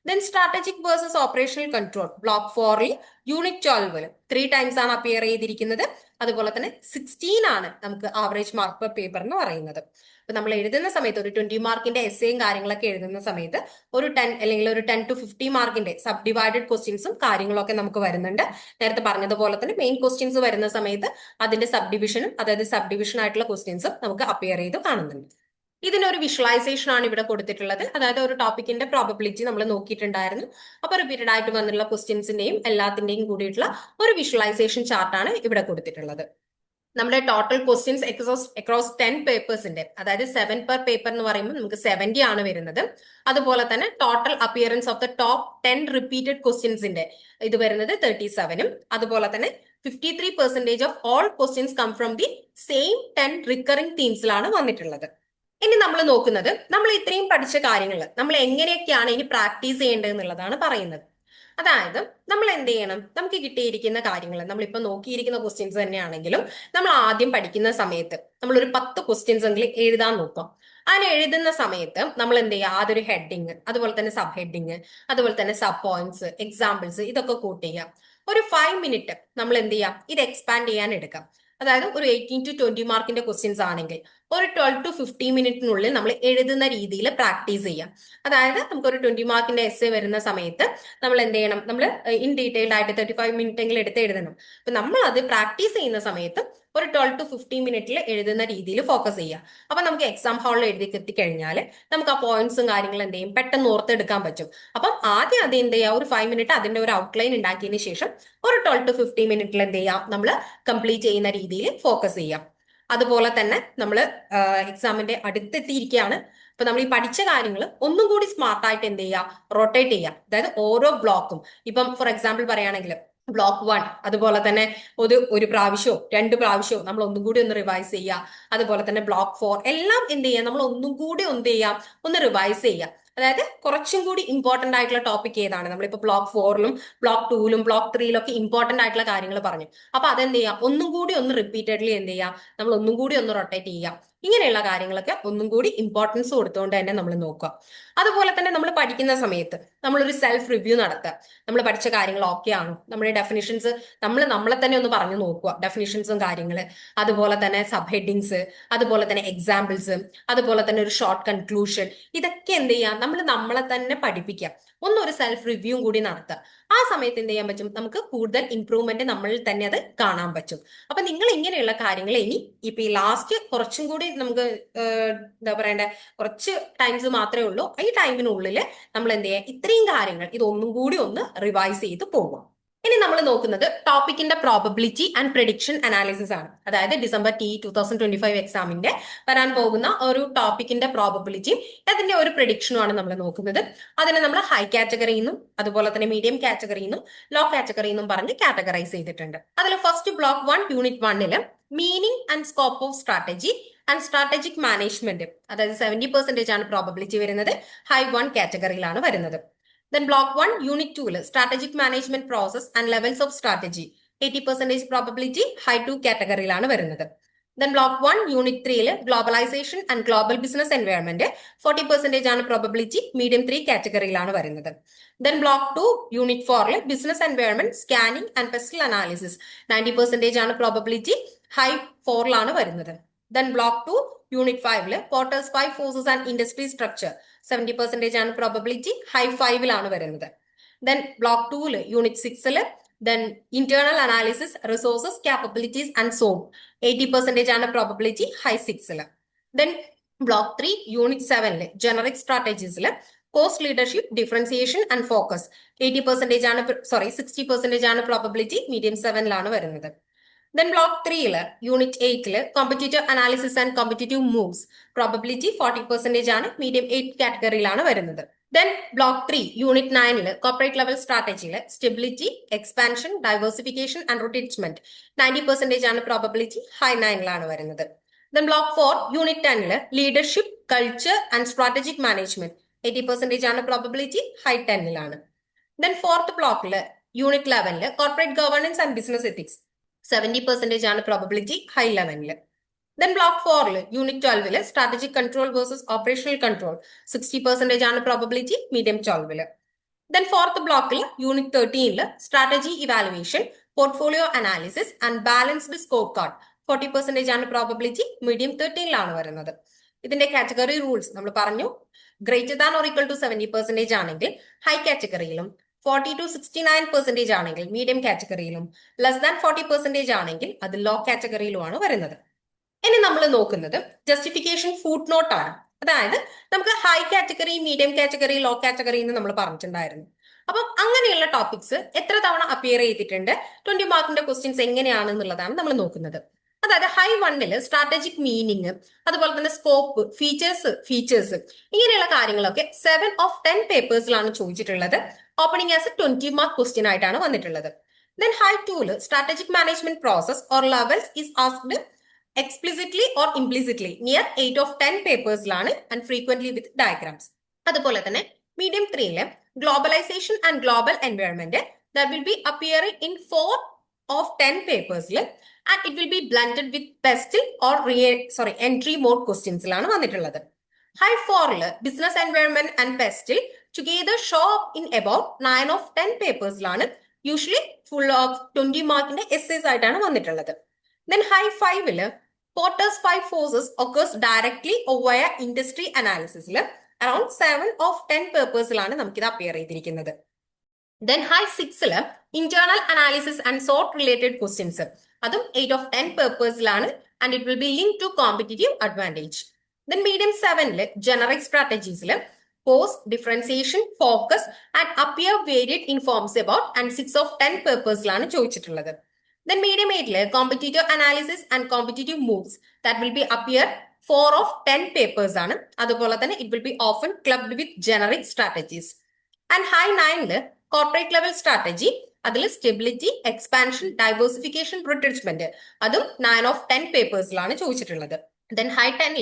Then strategic versus operational control block 4 unit 12 3 times ആണ് അപ്പിയർ ചെയ്തിരിക്കുന്നത്. അതുപോലെ തന്നെ 16 ആണ് നമുക്ക് ആവറേജ് മാർക്ക് പെർ പേപ്പർ എന്ന് പറയുന്നത്. അപ്പൊ നമ്മൾ എഴുതുന്ന സമയത്ത് ഒരു 20 മാർക്കിന്റെ എസ്സേയും കാര്യങ്ങളൊക്കെ എഴുതുന്ന സമയത്ത് ഒരു 10 അല്ലെങ്കിൽ ഒരു 10 to 50 മാർക്കിന്റെ സബ് ഡിവൈഡഡ് ക്വസ്റ്റ്യൻസും കാര്യങ്ങളൊക്കെ നമുക്ക് വരുന്നുണ്ട്. നേരത്തെ പറഞ്ഞതുപോലെ തന്നെ മെയിൻ ക്വസ്റ്റ്യൻസ് വരുന്ന സമയത്ത് അതിന്റെ സബ് ഡിവിഷനും അതായത് സബ് ഡിവിഷൻ ആയിട്ടുള്ള ക്വസ്റ്റ്യൻസും നമുക്ക് അപ്പിയർ ചെയ്ത് കാണുന്നുണ്ട്. ഇതിനൊരു വിഷ്വലൈസേഷൻ ആണ് ഇവിടെ കൊടുത്തിട്ടുള്ളത്. അതായത് ഒരു ടോപ്പിക്കിന്റെ പ്രോബബിലിറ്റി നമ്മൾ നോക്കിയിട്ടുണ്ടായിരുന്നു. അപ്പൊ റിപ്പീറ്റഡ് ആയിട്ട് വന്നിട്ടുള്ള ക്വസ്റ്റ്യൻസിന്റെയും എല്ലാത്തിന്റെയും കൂടിയിട്ടുള്ള ഒരു വിഷ്വലൈസേഷൻ ചാർട്ടാണ് ഇവിടെ കൊടുത്തിട്ടുള്ളത്. നമ്മുടെ ടോട്ടൽ ക്വസ്റ്റ്യൻസ് അക്രോസ് 10 പേപ്പേഴ്സിന്റെ അതായത് 7 പെർ പേപ്പർ എന്ന് പറയുമ്പോൾ നമുക്ക് 70 ആണ് വരുന്നത്. അതുപോലെ തന്നെ total appearance of the top 10 repeated ക്വസ്റ്റ്യൻസിന്റെ ഇത് വരുന്നത് 37ഉം അതുപോലെ തന്നെ 53% of all questions come from the same 10 recurring തീംസിലാണ് വന്നിട്ടുള്ളത്. ഇനി നമ്മൾ നോക്കുന്നത് നമ്മൾ ഇത്രയും പഠിച്ച കാര്യങ്ങൾ നമ്മൾ എങ്ങനെയൊക്കെയാണ് ഇനി പ്രാക്ടീസ് ചെയ്യേണ്ടത് എന്നുള്ളതാണ് പറയുന്നത്. അതായത് നമ്മൾ എന്ത് ചെയ്യണം, നമുക്ക് കിട്ടിയിരിക്കുന്ന കാര്യങ്ങൾ നമ്മളിപ്പോൾ നോക്കിയിരിക്കുന്ന ക്വസ്റ്റ്യൻസ് തന്നെയാണെങ്കിലും നമ്മൾ ആദ്യം പഠിക്കുന്ന സമയത്ത് നമ്മളൊരു 10 ക്വസ്റ്റ്യൻസ് എങ്കിലും എഴുതാൻ നോക്കാം. അങ്ങനെ എഴുതുന്ന സമയത്ത് നമ്മൾ എന്ത് ചെയ്യുക, ആദ്യൊരു ഹെഡിങ്, അതുപോലെ തന്നെ സബ് ഹെഡിങ്, അതുപോലെ തന്നെ സബ് പോയിന്റ്സ്, എക്സാമ്പിൾസ് ഇതൊക്കെ കൂട്ട് ചെയ്യാം. ഒരു 5 മിനിറ്റ് നമ്മൾ എന്ത് ചെയ്യാം, ഇത് എക്സ്പാൻഡ് ചെയ്യാൻ എടുക്കാം. അതായത് ഒരു 18 to 20 മാർക്കിന്റെ ക്വസ്റ്റ്യൻസ് ആണെങ്കിൽ ഒരു 12 to 15 മിനിറ്റിനുള്ളിൽ നമ്മൾ എഴുതുന്ന രീതിയിൽ പ്രാക്ടീസ് ചെയ്യാം. അതായത് നമുക്കൊരു 20 മാർക്കിന്റെ എസ്സേ വരുന്ന സമയത്ത് നമ്മൾ എന്ത് ചെയ്യണം, നമ്മൾ ഇൻ ഡീറ്റെയിൽഡ് ആയിട്ട് 35 മിനിറ്റ് എങ്കിലും എടുത്ത് എഴുതണം. അപ്പൊ നമ്മൾ അത് പ്രാക്ടീസ് ചെയ്യുന്ന സമയത്ത് ഒരു 12 to 15 മിനിറ്റിൽ എഴുതുന്ന രീതിയിൽ ഫോക്കസ് ചെയ്യുക. അപ്പൊ നമുക്ക് എക്സാം ഹാളിൽ എഴുതി എത്തിക്കഴിഞ്ഞാൽ നമുക്ക് ആ പോയിന്റ്സും കാര്യങ്ങളും എന്ത് ചെയ്യും, പെട്ടെന്ന് ഓർത്തെടുക്കാൻ പറ്റും. അപ്പം ആദ്യം അത് എന്ത് ചെയ്യുക, ഒരു 5 മിനിറ്റ് അതിന്റെ ഒരു ഔട്ട്ലൈൻ ഉണ്ടാക്കിയതിന് ശേഷം ഒരു 12 to 15 മിനിറ്റിൽ എന്ത് ചെയ്യാം, നമ്മൾ കംപ്ലീറ്റ് ചെയ്യുന്ന രീതിയിൽ ഫോക്കസ് ചെയ്യാം. അതുപോലെ തന്നെ നമ്മൾ എക്സാമിന്റെ അടുത്തെത്തിയിരിക്കുകയാണ്. അപ്പൊ നമ്മൾ ഈ പഠിച്ച കാര്യങ്ങൾ ഒന്നും കൂടി സ്മാർട്ടായിട്ട് എന്ത് ചെയ്യുക, റൊട്ടേറ്റ് ചെയ്യുക. അതായത് ഓരോ ബ്ലോക്കും, ഇപ്പം ഫോർ എക്സാമ്പിൾ പറയുകയാണെങ്കിൽ ബ്ലോക്ക് 1 അതുപോലെ തന്നെ ഒരു പ്രാവശ്യമോ 2 പ്രാവശ്യമോ നമ്മൾ ഒന്നും കൂടി ഒന്ന് റിവൈസ് ചെയ്യുക. അതുപോലെ തന്നെ ബ്ലോക്ക് 4 എല്ലാം എന്ത് ചെയ്യുക, നമ്മൾ ഒന്നും കൂടി എന്ത് ചെയ്യാം, ഒന്ന് റിവൈസ് ചെയ്യുക. അതായത് കുറച്ചും കൂടി ഇമ്പോർട്ടന്റ് ആയിട്ടുള്ള ടോപ്പിക് ഏതാണ്, നമ്മളിപ്പോ ബ്ലോക്ക് 4ലും ബ്ലോക്ക് 2ലും ബ്ലോക്ക് 3ലും ഒക്കെ ഇമ്പോർട്ടന്റ് ആയിട്ടുള്ള കാര്യങ്ങൾ പറഞ്ഞു. അപ്പൊ അതെന്ത് ചെയ്യാം, ഒന്നും കൂടി ഒന്ന് റിപ്പീറ്റഡ്ലി എന്ത് ചെയ്യാം, നമ്മൾ ഒന്നും കൂടി ഒന്ന് റൊട്ടേറ്റ് ചെയ്യാം. ഇങ്ങനെയുള്ള കാര്യങ്ങളൊക്കെ ഒന്നും കൂടി ഇമ്പോർട്ടൻസ് കൊടുത്തുകൊണ്ട് തന്നെ നമ്മൾ നോക്കുക. അതുപോലെ തന്നെ നമ്മൾ പഠിക്കുന്ന സമയത്ത് നമ്മളൊരു സെൽഫ് റിവ്യൂ നടത്തുക. നമ്മൾ പഠിച്ച കാര്യങ്ങൾ ഓക്കെ ആണോ, നമ്മുടെ ഡെഫിനിഷൻസ് നമ്മളെ തന്നെ ഒന്ന് പറഞ്ഞു നോക്കുക, ഡെഫിനിഷൻസും കാര്യങ്ങൾ, അതുപോലെ തന്നെ സബ് ഹെഡിങ്സ്, അതുപോലെ തന്നെ എക്സാമ്പിൾസ്, അതുപോലെ തന്നെ ഒരു ഷോർട്ട് കൺക്ലൂഷൻ, ഇതൊക്കെ എന്ത് ചെയ്യാം, നമ്മളെ തന്നെ പഠിപ്പിക്കാം. ഒന്നൊരു സെൽഫ് റിവ്യൂ കൂടി നടത്തുക. ആ സമയത്ത് എന്ത് ചെയ്യാൻ പറ്റും, നമുക്ക് കൂടുതൽ ഇംപ്രൂവ്മെന്റ് നമ്മളിൽ തന്നെ അത് കാണാൻ പറ്റും. അപ്പൊ നിങ്ങൾ ഇങ്ങനെയുള്ള കാര്യങ്ങൾ ഇനി ഇപ്പൊ ഈ ലാസ്റ്റ് കുറച്ചും കൂടി നമുക്ക് എന്താ പറയണ്ടേ, കുറച്ച് ടൈംസ് മാത്രമേ ഉള്ളൂ. ഈ ടൈമിനുള്ളിൽ നമ്മൾ എന്ത് ചെയ്യുക, ഇത്രയും കാര്യങ്ങൾ ഇതൊന്നും കൂടി ഒന്ന് റിവൈസ് ചെയ്ത് പോകും. ഇനി നമ്മൾ നോക്കുന്നത് ടോപ്പിക്കിന്റെ പ്രോബബിലിറ്റി ആൻഡ് പ്രെഡിക്ഷൻ അനാലിസിസ് ആണ്. അതായത് ഡിസംബർ 2025 എക്സാമിന്റെ വരാൻ പോകുന്ന ഒരു ടോപ്പിക്കിന്റെ പ്രോബബിലിറ്റിയും അതിന്റെ ഒരു പ്രെഡിക്ഷനും ആണ് നമ്മൾ നോക്കുന്നത്. അതിനെ നമ്മൾ ഹൈ കാറ്റഗറിന്നും അതുപോലെ തന്നെ മീഡിയം കാറ്റഗറിന്നും ലോ കാറ്റഗറിന്നും പറഞ്ഞ് കാറ്റഗറൈസ് ചെയ്തിട്ടുണ്ട്. അതിൽ first block 1 unit 1 meaning and scope of strategy and strategic management, അതായത് 70% ആണ് പ്രോബബിലിറ്റി വരുന്നത്. ഹൈ 1 കാറ്റഗറിയിലാണ് വരുന്നത്. Then block 1 unit 2 strategic management process and levels of strategy 80% probability high 2 കാറ്റഗറിയിലാണ് വരുന്നത്. Then block 1 unit 3 globalization and global business environment 40% ആണ് probability medium 3 കാറ്റഗറിയിലാണ് വരുന്നത്. Then block 2 unit 4 business environment scanning and pestle analysis 90% ആണ് probability high 4 ലാണ് വരുന്നത്. Then block 2, unit 5 Porter's 5 forces and industry structure 70% ആണ് probability, high 5 ലാണ് വരുന്നത്. Then block 2 unit 6 then internal analysis, resources, capabilities and so 80% ആണ് probability, high 6 Then block 3 unit 7 generic strategies cost, leadership, differentiation and focus 80% ആണ് 60% ആണ് probability, medium 7 ലാണ് വരുന്നത്. Then block 3 unit 8 competitive analysis and competitive moves probability 40% ആണ്, medium 8 കാറ്റഗറിയിലാണ് വരുന്നത്. Then block 3 unit 9 corporate level strategy stability, expansion, diversification and retrenchment 90% ആണ് probability, high 9 ലാണ് വരുന്നത്. Then block 4 unit 10 leadership, culture and strategic management 80% ആണ് probability, high 10 ലാണ്. Then fourth block unit 11 corporate governance and business ethics 70% ആണ് probability, high 11 Then block 4 unit 12 strategic control versus operational control 60% ആണ് probability, medium 12 Then fourth block unit 13 strategy evaluation, portfolio analysis and balanced scorecard 40% ആണ് probability, medium 13 ലാണ് വരുന്നത്. ഇതിന്റെ category rules നമ്മൾ പറഞ്ഞു. Greater than or equal to 70% ആണെങ്കിൽ high കാറ്റഗറിയിലും 40 to 69% ആണെങ്കിൽ medium കാറ്റഗറിയിലും less than 40% ആണെങ്കിൽ അത് ലോ കാറ്റഗറിയിലുമാണ് വരുന്നത്. ഇനി നമ്മൾ നോക്കുന്നത് ജസ്റ്റിഫിക്കേഷൻ ഫുട് നോട്ട് ആണ്. അതായത് നമുക്ക് high category, medium category, low category എന്ന് നമ്മൾ പറഞ്ഞിട്ടുണ്ടായിരുന്നു. അപ്പം അങ്ങനെയുള്ള ടോപ്പിക്സ് എത്ര തവണ അപ്പിയർ ചെയ്തിട്ടുണ്ട്, 20 മാർക്കിന്റെ ക്വസ്റ്റ്യൻസ് എങ്ങനെയാണ് എന്നുള്ളതാണ് നമ്മൾ നോക്കുന്നത്. അതായത് ഹൈ 1 സ്ട്രാറ്റജിക് മീനിങ്, അതുപോലെ തന്നെ സ്കോപ്പ്, ഫീച്ചേഴ്സ് ഇങ്ങനെയുള്ള കാര്യങ്ങളൊക്കെ 7 of 10 പേപ്പേഴ്സിലാണ് ചോദിച്ചിട്ടുള്ളത്. ഓപ്പണിംഗ് ആസ് 20 മാർക്ക് ക്വസ്റ്റ്യൻ ആയിട്ടാണ് വന്നിട്ടുള്ളത്. Then high 2 strategic management process or levels is asked explicitly or implicitly near 8 of 10 പേപ്പേഴ്സിലാണ് and frequently with diagrams. അതുപോലെ തന്നെ medium 3 globalization and global environment that will be appearing in 4 of 10 papers and it will be blended with pestle or entry mode questions ലാണ് വന്നിട്ടുള്ളത്. High 4 business environment and pestle together show up in about 9 of 10 പേപ്പേഴ്സിലാണ് usually full of 20 മാർക്കിന്റെ essays ആയിട്ടാണ് വന്നിട്ടുള്ളത്. Then high 5 Porter's 5 forces occurs directly or via industry analysis around 7 of 10 പേപ്പേഴ്സിലാണ് നമുക്കിത് appear ചെയ്തിരിക്കുന്നത്. Then high 6 internal analysis and sort related questions അതും 8 of 10 പേപ്പേഴ്സിലാണ് and it will be linked to competitive advantage. Then medium 7 generic strategies cost, differentiation, focus and appear varied informs about and 6 of 10 പേപ്പേഴ്സിലാണ് ചോദിച്ചിട്ടുള്ളത്. Then medium 8 competitive analysis and competitive moves that will be appear 4 of 10 papers ആണ്. അതുപോലെ തന്നെ it will be often clubbed with generic strategies. And high 9 corporate level strategy അതിൽ stability, expansion, diversification, retrenchment അതും 9 of 10 പേപ്പേഴ്സിലാണ് ചോദിച്ചിട്ടുള്ളത്. Then high 10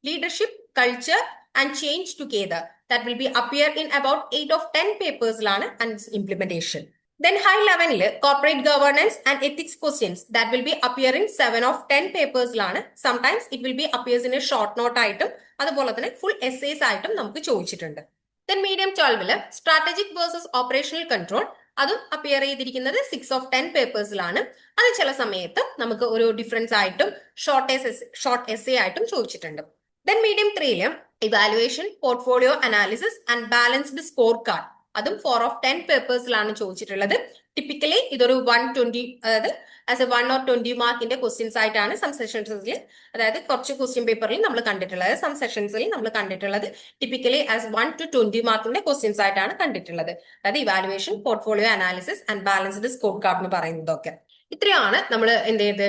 leadership, culture and change together that will be appear in about 8 of 10 പേപ്പേഴ്സിലാണ് and implementation. Then high 11 corporate governance and ethics questions that will be appearing 7 of 10 പേപ്പേഴ്സിലാണ്. Sometimes it will be appears in a short note ആയിട്ടും അതുപോലെ തന്നെ full essays ആയിട്ടും നമുക്ക് ചോദിച്ചിട്ടുണ്ട്. Then medium 12 strategic versus operational control അതും appear ചെയ്തിരിക്കുന്നത് 6 of 10 പേപ്പേഴ്സിലാണ്. അത് ചില സമയത്ത് നമുക്ക് ഒരു ഡിഫറൻസ് ആയിട്ടും ഷോർട്ട് എസ്സേ ആയിട്ടും ചോദിച്ചിട്ടുണ്ട്. Then medium 3 evaluation, portfolio analysis and balanced scorecard അതും 4 of 10 പേപ്പേഴ്സിലാണ് ചോദിച്ചിട്ടുള്ളത്. ടിപ്പിക്കലി ഇതൊരു 120 അതായത് ആസ് എ 1 or 20 മാർക്കിന്റെ ക്വസ്റ്റ്യൻസ് ആയിട്ടാണ് സം സെഷൻസിൽ, അതായത് കുറച്ച് ക്വസ്റ്റ്യൻ പേപ്പറിൽ നമ്മൾ കണ്ടിട്ടുള്ളത്, സം സെഷൻസിൽ നമ്മൾ കണ്ടിട്ടുള്ളത് ടിപ്പിക്കലി ആസ് 1 to 20 മാർക്കിന്റെ ക്വസ്റ്റ്യൻസ് ആയിട്ടാണ് കണ്ടിട്ടുള്ളത്. അതായത് evaluation, portfolio analysis and balanced score card എന്ന് പറയുന്നതൊക്കെ. ഇത്രയാണ് നമ്മൾ എന്ത് ചെയ്ത്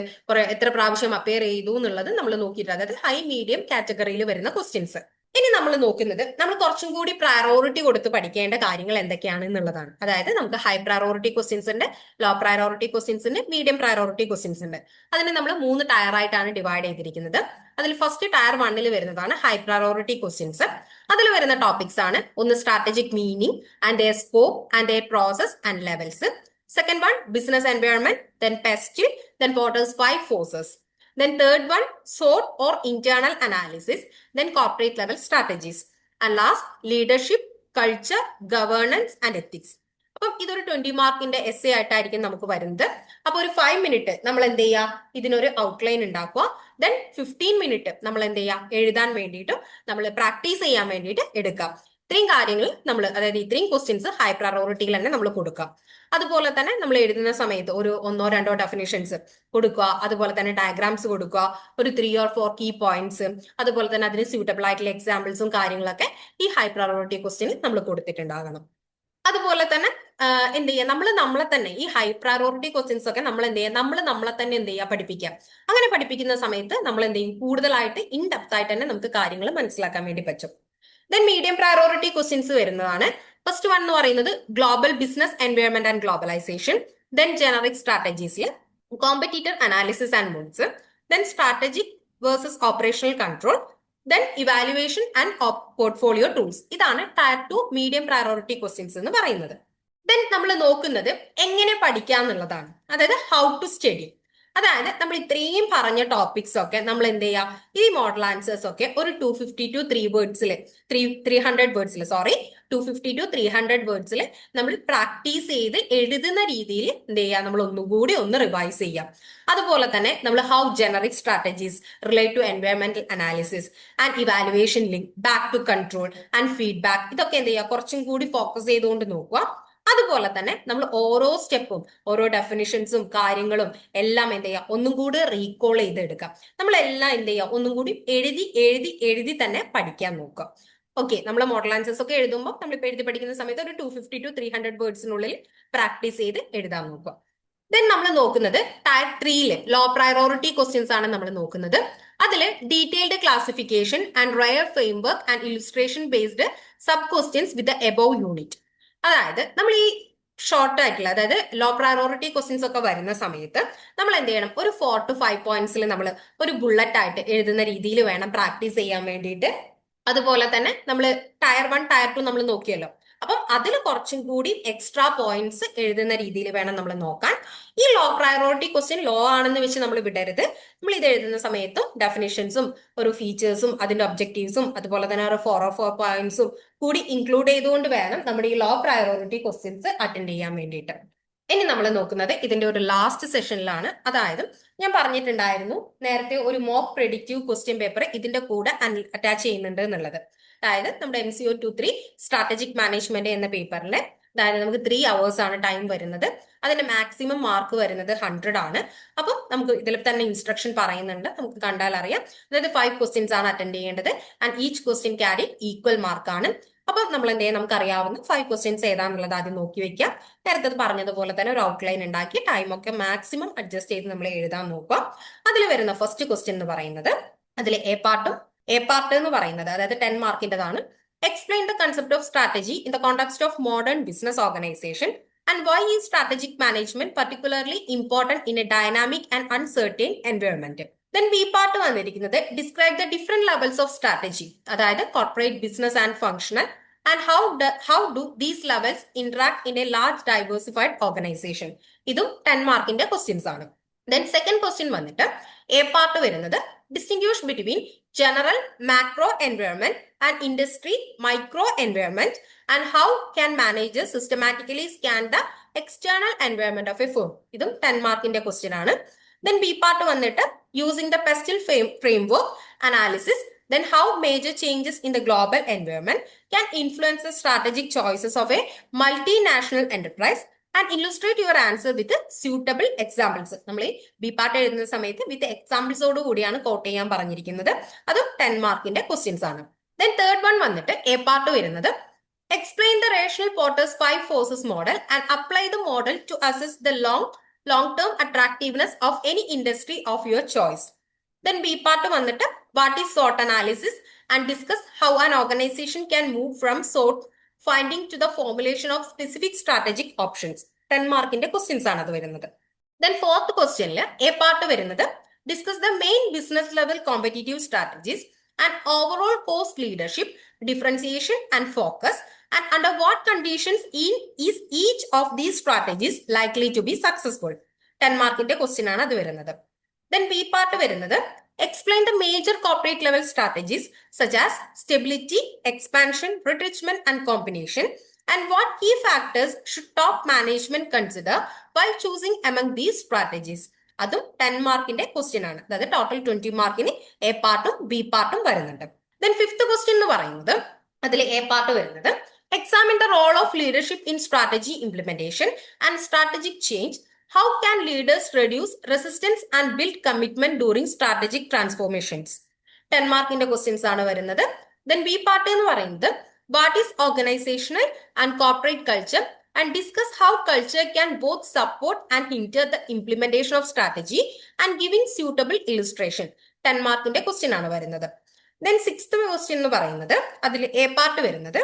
എത്ര പ്രാവശ്യം അപ്പിയർ ചെയ്തു എന്നുള്ളത് നമ്മൾ നോക്കിയിട്ട്, അതായത് ഹൈ മീഡിയം കാറ്റഗറിയിൽ വരുന്ന ക്വസ്റ്റ്യൻസ്. ഇനി നമ്മൾ നോക്കുന്നത് നമ്മൾ കുറച്ചും കൂടി പ്രയോറിറ്റി കൊടുത്ത് പഠിക്കേണ്ട കാര്യങ്ങൾ എന്തൊക്കെയാണ് എന്നുള്ളതാണ്. അതായത് നമുക്ക് ഹൈ പ്രയോറിറ്റി ക്വസ്റ്റ്യൻസ് ഉണ്ട്, ലോ പ്രയോറിറ്റി ക്വസ്റ്റ്യൻസ് ഉണ്ട്, മീഡിയം പ്രയോറിറ്റി ക്വസ്റ്റ്യൻസ് ഉണ്ട്. അതിനെ നമ്മൾ 3 ടയർ ആയിട്ടാണ് ഡിവൈഡ് ചെയ്തിരിക്കുന്നത്. അതിൽ ഫസ്റ്റ് ടയർ 1 വരുന്നതാണ് ഹൈ പ്രയോറിറ്റി ക്വസ്റ്റ്യൻസ്. അതിൽ വരുന്ന ടോപ്പിക്സ് ആണ് ഒന്ന് strategic meaning and A scope and A process and levels. Second one business environment, then pestle, then Porter's 5 forces. Then third one, SWOT or internal analysis, then corporate level strategies. And last, leadership, culture, governance and ethics. അപ്പം ഇതൊരു 20 മാർക്കിന്റെ essay ആയിട്ടായിരിക്കും നമുക്ക് വരുന്നത്. അപ്പൊ ഒരു 5 minute നമ്മൾ എന്ത് ചെയ്യുക, ഇതിനൊരു ഔട്ട്ലൈൻ ഉണ്ടാക്കുക. ദെൻ 15 മിനിറ്റ് നമ്മൾ എന്ത് ചെയ്യാം, എഴുതാൻ വേണ്ടിയിട്ടും നമ്മൾ പ്രാക്ടീസ് ചെയ്യാൻ വേണ്ടിയിട്ട് എടുക്കാം. ഇത്രയും കാര്യങ്ങൾ നമ്മൾ, അതായത് ഇത്രയും ക്വസ്റ്റ്യൻസ് ഹൈ പ്രയോറിറ്റിയിൽ തന്നെ നമ്മൾ കൊടുക്കാം. അതുപോലെ തന്നെ നമ്മൾ എഴുതുന്ന സമയത്ത് ഒരു 1-2 ഡെഫിനിഷൻസ് കൊടുക്കുക, അതുപോലെ തന്നെ ഡയഗ്രാംസ് കൊടുക്കുക, ഒരു 3 or 4 കീ പോയിന്റ്സ്, അതുപോലെ തന്നെ അതിന് സ്യൂട്ടബിൾ ആയിട്ടുള്ള എക്സാമ്പിൾസും കാര്യങ്ങളൊക്കെ ഈ ഹൈ പ്രയോറിറ്റി ക്വസ്റ്റ്യന് നമ്മൾ കൊടുത്തിട്ടുണ്ടാകണം. അതുപോലെ തന്നെ എന്ത് ചെയ്യുക, നമ്മളെ തന്നെ ഈ ഹൈ പ്രയോറിറ്റി ക്വസ്റ്റ്യൻസ് ഒക്കെ നമ്മൾ എന്ത് ചെയ്യുക, നമ്മളെ തന്നെ എന്ത് ചെയ്യുക, പഠിപ്പിക്കാം. അങ്ങനെ പഠിപ്പിക്കുന്ന സമയത്ത് നമ്മൾ എന്ത് ചെയ്യും, കൂടുതലായിട്ട് ഇൻ ഡെപ്ത് ആയിട്ട് തന്നെ നമുക്ക് കാര്യങ്ങൾ മനസ്സിലാക്കാൻ വേണ്ടി പറ്റും. ദെൻ മീഡിയം പ്രയോറിറ്റി ക്വസ്റ്റ്യൻസ് വരുന്നതാണ്. ഫസ്റ്റ് വൺ എന്ന് പറയുന്നത് global business environment and globalisation, then generic സ്ട്രാറ്റജീസിൽ competitor analysis and moods, then strategic versus operational control, then evaluation and portfolio tools. ഇതാണ് ടയർ 2 മീഡിയം പ്രയോറിറ്റി ക്വസ്റ്റ്യൻസ് എന്ന് പറയുന്നത്. Then നമ്മൾ നോക്കുന്നത് എങ്ങനെ പഠിക്കാം എന്നുള്ളതാണ്, അതായത് ഹൗ ടു സ്റ്റഡി. അതായത് നമ്മൾ ഇത്രയും പറഞ്ഞ ടോപ്പിക്സ് ഒക്കെ നമ്മൾ എന്ത് ചെയ്യാം, ഈ മോഡൽ ആൻസേഴ്സ് ഒക്കെ ഒരു 250 to 300 വേർഡ്സിൽ 250 to 300 വേർഡ്സിൽ നമ്മൾ പ്രാക്ടീസ് ചെയ്ത് എഴുതുന്ന രീതിയിൽ എന്ത് ചെയ്യാം, നമ്മൾ ഒന്നുകൂടി ഒന്ന് റിവൈസ് ചെയ്യാം. അതുപോലെ തന്നെ നമ്മൾ how generic strategies relate to എൻവയോൺമെന്റൽ analysis and evaluation link back to control and feedback, ഇതൊക്കെ എന്ത് ചെയ്യുക, കുറച്ചും കൂടി ഫോക്കസ് ചെയ്തുകൊണ്ട് നോക്കുക. അതുപോലെ തന്നെ നമ്മൾ ഓരോ സ്റ്റെപ്പും ഓരോ ഡെഫിനിഷൻസും കാര്യങ്ങളും എല്ലാം എന്ത് ചെയ്യുക, ഒന്നും കൂടി റീകോൾ ചെയ്തെടുക്കാം. നമ്മളെല്ലാം എന്ത് ചെയ്യുക, ഒന്നും കൂടി എഴുതി തന്നെ പഠിക്കാൻ നോക്കുക. ഓക്കെ, നമ്മൾ മോഡൽ ആൻസേഴ്സ് ഒക്കെ എഴുതുമ്പോൾ നമ്മളിപ്പോൾ എഴുതി പഠിക്കുന്ന സമയത്ത് ഒരു 250 to 300 വേർഡ്സിനുള്ളിൽ പ്രാക്ടീസ് ചെയ്ത് എഴുതാൻ നോക്കുക. ദെൻ നമ്മൾ നോക്കുന്നത് ടയർ 3 ലോ പ്രയോറിറ്റി ക്വസ്റ്റ്യൻസ് ആണ് നമ്മൾ നോക്കുന്നത്. അതിൽ detailed classification and rare framework and illustration based sub questions with above unit. അതായത് നമ്മൾ ഈ ഷോർട്ട് ആയിട്ടുള്ള, അതായത് ലോ പ്രയോറിറ്റി ക്വസ്റ്റ്യൻസ് ഒക്കെ വരുന്ന സമയത്ത് നമ്മൾ എന്ത് ചെയ്യണം, ഒരു 4 to 5 പോയിന്റ്സിൽ നമ്മൾ ഒരു ബുള്ളറ്റ് ആയിട്ട് എഴുതുന്ന രീതിയിൽ വേണം പ്രാക്ടീസ് ചെയ്യാൻ വേണ്ടിയിട്ട്. അതുപോലെ തന്നെ നമ്മൾ ടയർ 1 ടയർ 2 നമ്മൾ നോക്കിയല്ലോ, അപ്പം അതിൽ കുറച്ചും കൂടി എക്സ്ട്രാ പോയിന്റ്സ് എഴുതുന്ന രീതിയിൽ വേണം നമ്മൾ നോക്കാൻ. ഈ ലോ പ്രയോറിറ്റി ക്വസ്റ്റ്യൻ ലോ ആണെന്ന് വെച്ച് നമ്മൾ വിടരുത്. നമ്മൾ ഇത് എഴുതുന്ന സമയത്തും ഡെഫിനിഷൻസും ഒരു ഫീച്ചേഴ്സും അതിന്റെ ഒബ്ജക്റ്റീവ്സും അതുപോലെ തന്നെ ഒരു 4 or 4 പോയിന്റ്സും കൂടി ഇൻക്ലൂഡ് ചെയ്തുകൊണ്ട് വേണം നമ്മുടെ ഈ ലോ പ്രയോറിറ്റി ക്വസ്റ്റ്യൻസ് അറ്റൻഡ് ചെയ്യാൻ വേണ്ടിയിട്ട്. ഇനി നമ്മൾ നോക്കുന്നത് ഇതിന്റെ ഒരു ലാസ്റ്റ് സെഷനിലാണ്. അതായത് ഞാൻ പറഞ്ഞിട്ടുണ്ടായിരുന്നു നേരത്തെ ഒരു മോക്ക് പ്രെഡിക്റ്റീവ് ക്വസ്റ്റ്യൻ പേപ്പർ ഇതിന്റെ കൂടെ അറ്റാച്ച് ചെയ്യുന്നുണ്ട് എന്നുള്ളത്. അതായത് നമ്മുടെ MCO 23 സ്ട്രാറ്റജിക് മാനേജ്മെന്റ് എന്ന പേപ്പറിൽ, അതായത് നമുക്ക് 3 hours ആണ് ടൈം വരുന്നത്. അതിന്റെ മാക്സിമം മാർക്ക് വരുന്നത് 100 ആണ്. അപ്പം നമുക്ക് ഇതിൽ തന്നെ ഇൻസ്ട്രക്ഷൻ പറയുന്നുണ്ട്, നമുക്ക് കണ്ടാൽ അറിയാം. അതായത് 5 ക്വസ്റ്റ്യൻസ് ആണ് അറ്റൻഡ് ചെയ്യേണ്ടത് and each question carry equal മാർക്കാണ്. അപ്പം നമ്മൾ എന്ത് ചെയ്യാം, നമുക്ക് അറിയാവുന്ന 5 ക്വസ്റ്റ്യൻസ് ഏതാണെന്നുള്ളത് ആദ്യം നോക്കി വെക്കാം. നേരത്തെ പറഞ്ഞതുപോലെ തന്നെ ഒരു ഔട്ട്ലൈൻ ഉണ്ടാക്കി ടൈമൊക്കെ മാക്സിമം അഡ്ജസ്റ്റ് ചെയ്ത് നമ്മൾ എഴുതാൻ നോക്കുക. അതിൽ വരുന്ന ഫസ്റ്റ് ക്വസ്റ്റ്യൻ എന്ന് പറയുന്നത്, അതിൽ എ പാർട്ട് എന്ന് പറയുന്നത് അതായത് 10 മാർക്കിൻ്റെതാണ്. Explain the concept of strategy in the context of modern business organisation and why is strategic management particularly important in a dynamic and uncertain environment. Then B part വന്നിരിക്കുന്നത് describe the different levels of strategy, അതായത് corporate, business and functional, and how do these levels interact in a large diversified organization. ഇതും 10 മാർക്കിന്റെ questions ആണ്. Then second question വന്നിട്ട് a part വരുന്നത് distinguish between general macro environment and industry micro environment and how can managers systematically scan the external environment of a firm. ഇതും 10 മാർക്കിന്റെ question ആണ്. Then B part വന്നിട്ട് using the PESTEL framework analysis, then how major changes in the global environment can influence the strategic choices of a multinational enterprise and illustrate your answer with suitable examples. നമ്മൾ B part എഴുതുന്ന സമയത്ത് വിത്ത് എക്സാമ്പിൾസോട് കൂടിയാണ് coat ചെയ്യാൻ പറഞ്ഞിരിക്കുന്നത്. അതും 10 മാർക്കിന്റെ questions ആണ്. Then third one വന്നിട്ട് എ പാർട്ട് വരുന്നത് explain the rational Porter's 5 forces model and apply the model to assess the long-term attractiveness of any industry of your choice. Then B part വന്നിട്ട് what is SWOT analysis and discuss how an organization can move from SWOT finding to the formulation of specific strategic options. 10 മാർക്കിന്റെ questions ആണ് അത് വരുന്നത്. Then fourth questionൽ A part വരുന്നത് discuss the main business level competitive strategies and overall cost leadership, differentiation and focus, and under what conditions is each of these strategies likely to be successful. 10 മാർക്കിന്റെ question ആണ് അത് വരുന്നത്. Then B part വരുന്നത് explain the major corporate level strategies such as stability, expansion, retrenchment and combination, and what key factors should top management consider while choosing among these strategies. അതും 10 മാർക്കിന്റെ question ആണ്. അതായത് total 20 മാർക്കിന് A പാർട്ടും B പാർട്ടും വരുന്നുണ്ട്. Then 5th question എന്ന് പറയുന്നത് അതിൽ എ പാർട്ട് വരുന്നത് examine the role of leadership in strategy implementation and strategic change. How can leaders reduce resistance and build commitment during strategic transformations. 10 മാർക്കിന്റെ ക്വസ്റ്റ്യൻസ് ആണ് വരുന്നത്. ദെൻ ബി പാർട്ട് എന്ന് പറയുന്നത് what is organisational and corporate culture and discuss how culture can both support and hinder the implementation of strategy and giving suitable illustration. 10 മാർക്കിന്റെ question ആണ് വരുന്നത്. Then 6th question എന്ന് പറയുന്നത് അതിൽ എ പാർട്ട് വരുന്നത്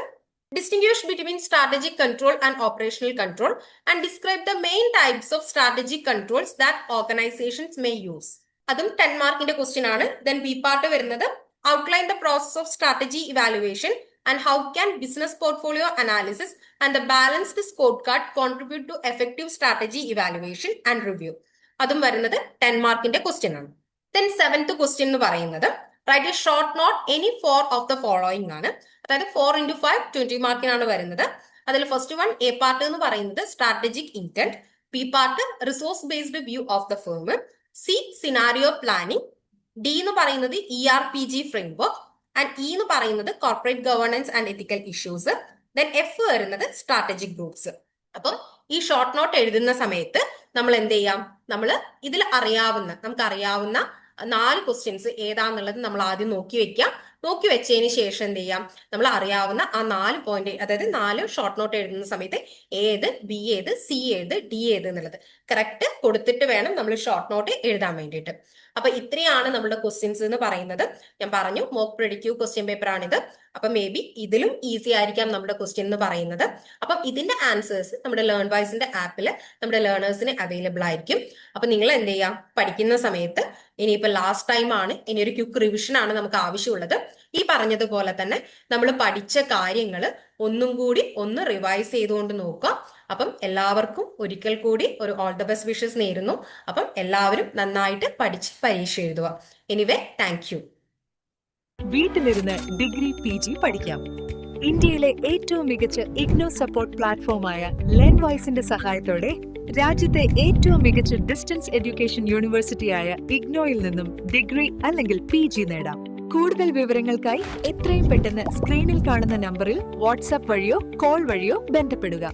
distinguish between strategic control and operational control and describe the main types of strategic controls that organizations may use. അതും 10 മാർക്കിന്റെ question ആണ്. ദെൻ ബി പാർട്ട് വരുന്നത് outline the process of strategy evaluation and how can business portfolio analysis and the balanced scorecard contribute to effective strategy evaluation and review. അതും വരുന്നത് 10 മാർക്കിന്റെ question ആണ്. Then 7th question എന്ന് പറയുന്നത് write a short note any 4 of the following ആണ്. അതായത് 4 into 5 20 മാർക്കിനാണ് വരുന്നത്. അതിൽ ഫസ്റ്റ് വൺ എ പാർട്ട് എന്ന് പറയുന്നത് strategic intent, B part resource based view of the firm, C scenario planning, D എന്ന് പറയുന്നത് ERPG ഫ്രെയിംവർക്ക് ആൻഡ് ഇ എന്ന് പറയുന്നത് corporate governance and ethical issues. Then F വരുന്നത് സ്ട്രാറ്റജിക് ഗ്രൂപ്പ്സ്. അപ്പം ഈ short note എഴുതുന്ന സമയത്ത് നമ്മൾ എന്ത് ചെയ്യാം, നമ്മൾ ഇതിൽ നമുക്ക് അറിയാവുന്ന 4 ക്വസ്റ്റ്യൻസ് ഏതാന്നുള്ളത് നമ്മൾ ആദ്യം നോക്കി വെക്കാം. നോക്കി വെച്ചതിന് ശേഷം എന്ത് ചെയ്യാം, നമ്മൾ അറിയാവുന്ന ആ 4 പോയിന്റ്, അതായത് 4 ഷോർട്ട് നോട്ട് എഴുതുന്ന സമയത്ത് ഏത്, ബി ഏത്, സി ഏത്, ഡി ഏത് എന്നുള്ളത് കറക്റ്റ് കൊടുത്തിട്ട് വേണം നമ്മൾ ഷോർട്ട് നോട്ട് എഴുതാൻ വേണ്ടിയിട്ട്. അപ്പൊ ഇത്രയാണ് നമ്മുടെ ക്വസ്റ്റ്യൻസ് എന്ന് പറയുന്നത്. ഞാൻ പറഞ്ഞു മോക്ക് പ്രെഡിക്റ്റീവ് ക്വസ്റ്റ്യൻ പേപ്പർ ആണിത്. അപ്പൊ മേ ബി ഇതിലും ഈസി ആയിരിക്കാം നമ്മുടെ ക്വസ്റ്റ്യൻ എന്ന് പറയുന്നത്. അപ്പം ഇതിന്റെ ആൻസേഴ്സ് നമ്മുടെ ലേൺ വൈസിന്റെ ആപ്പിൽ നമ്മുടെ ലേണേഴ്സിന് അവൈലബിൾ ആയിരിക്കും. അപ്പൊ നിങ്ങൾ എന്ത് ചെയ്യാം, പഠിക്കുന്ന സമയത്ത് ഇനിയിപ്പോ ലാസ്റ്റ് ടൈം ആണ്, ഇനി ഒരു ക്വിക്ക് റിവിഷൻ ആണ് നമുക്ക് ആവശ്യമുള്ളത്. ഈ പറഞ്ഞതുപോലെ തന്നെ നമ്മൾ പഠിച്ച കാര്യങ്ങൾ ഒന്നും കൂടി ഒന്ന് റിവൈസ് ചെയ്തുകൊണ്ട് നോക്കുക. അപ്പം എല്ലാവർക്കും ഒരിക്കൽ കൂടി ഒരു ഓൾ ദ ബെസ്റ്റ് വിഷസ് നേരുന്നു. അപ്പം എല്ലാവരും നന്നായിട്ട് പഠിച്ച് പരീക്ഷ എഴുതുക. Anyway, thank you. വീട്ടിലിരുന്ന് ഡിഗ്രി PG പഠിക്കാം. ഇന്ത്യയിലെ ഏറ്റവും മികച്ച ഇഗ്നോ സപ്പോർട്ട് പ്ലാറ്റ്ഫോമായ ലേൺവൈസിന്റെ സഹായത്തോടെ രാജ്യത്തെ ഏറ്റവും മികച്ച ഡിസ്റ്റൻസ് എഡ്യൂക്കേഷൻ യൂണിവേഴ്സിറ്റിയായ ഇഗ്നോയിൽ നിന്നും ഡിഗ്രി അല്ലെങ്കിൽ PG നേടാം. കൂടുതൽ വിവരങ്ങൾക്കായി എത്രയും പെട്ടെന്ന് സ്ക്രീനിൽ കാണുന്ന നമ്പറിൽ വാട്സാപ്പ് വഴിയോ കോൾ വഴിയോ ബന്ധപ്പെടുക.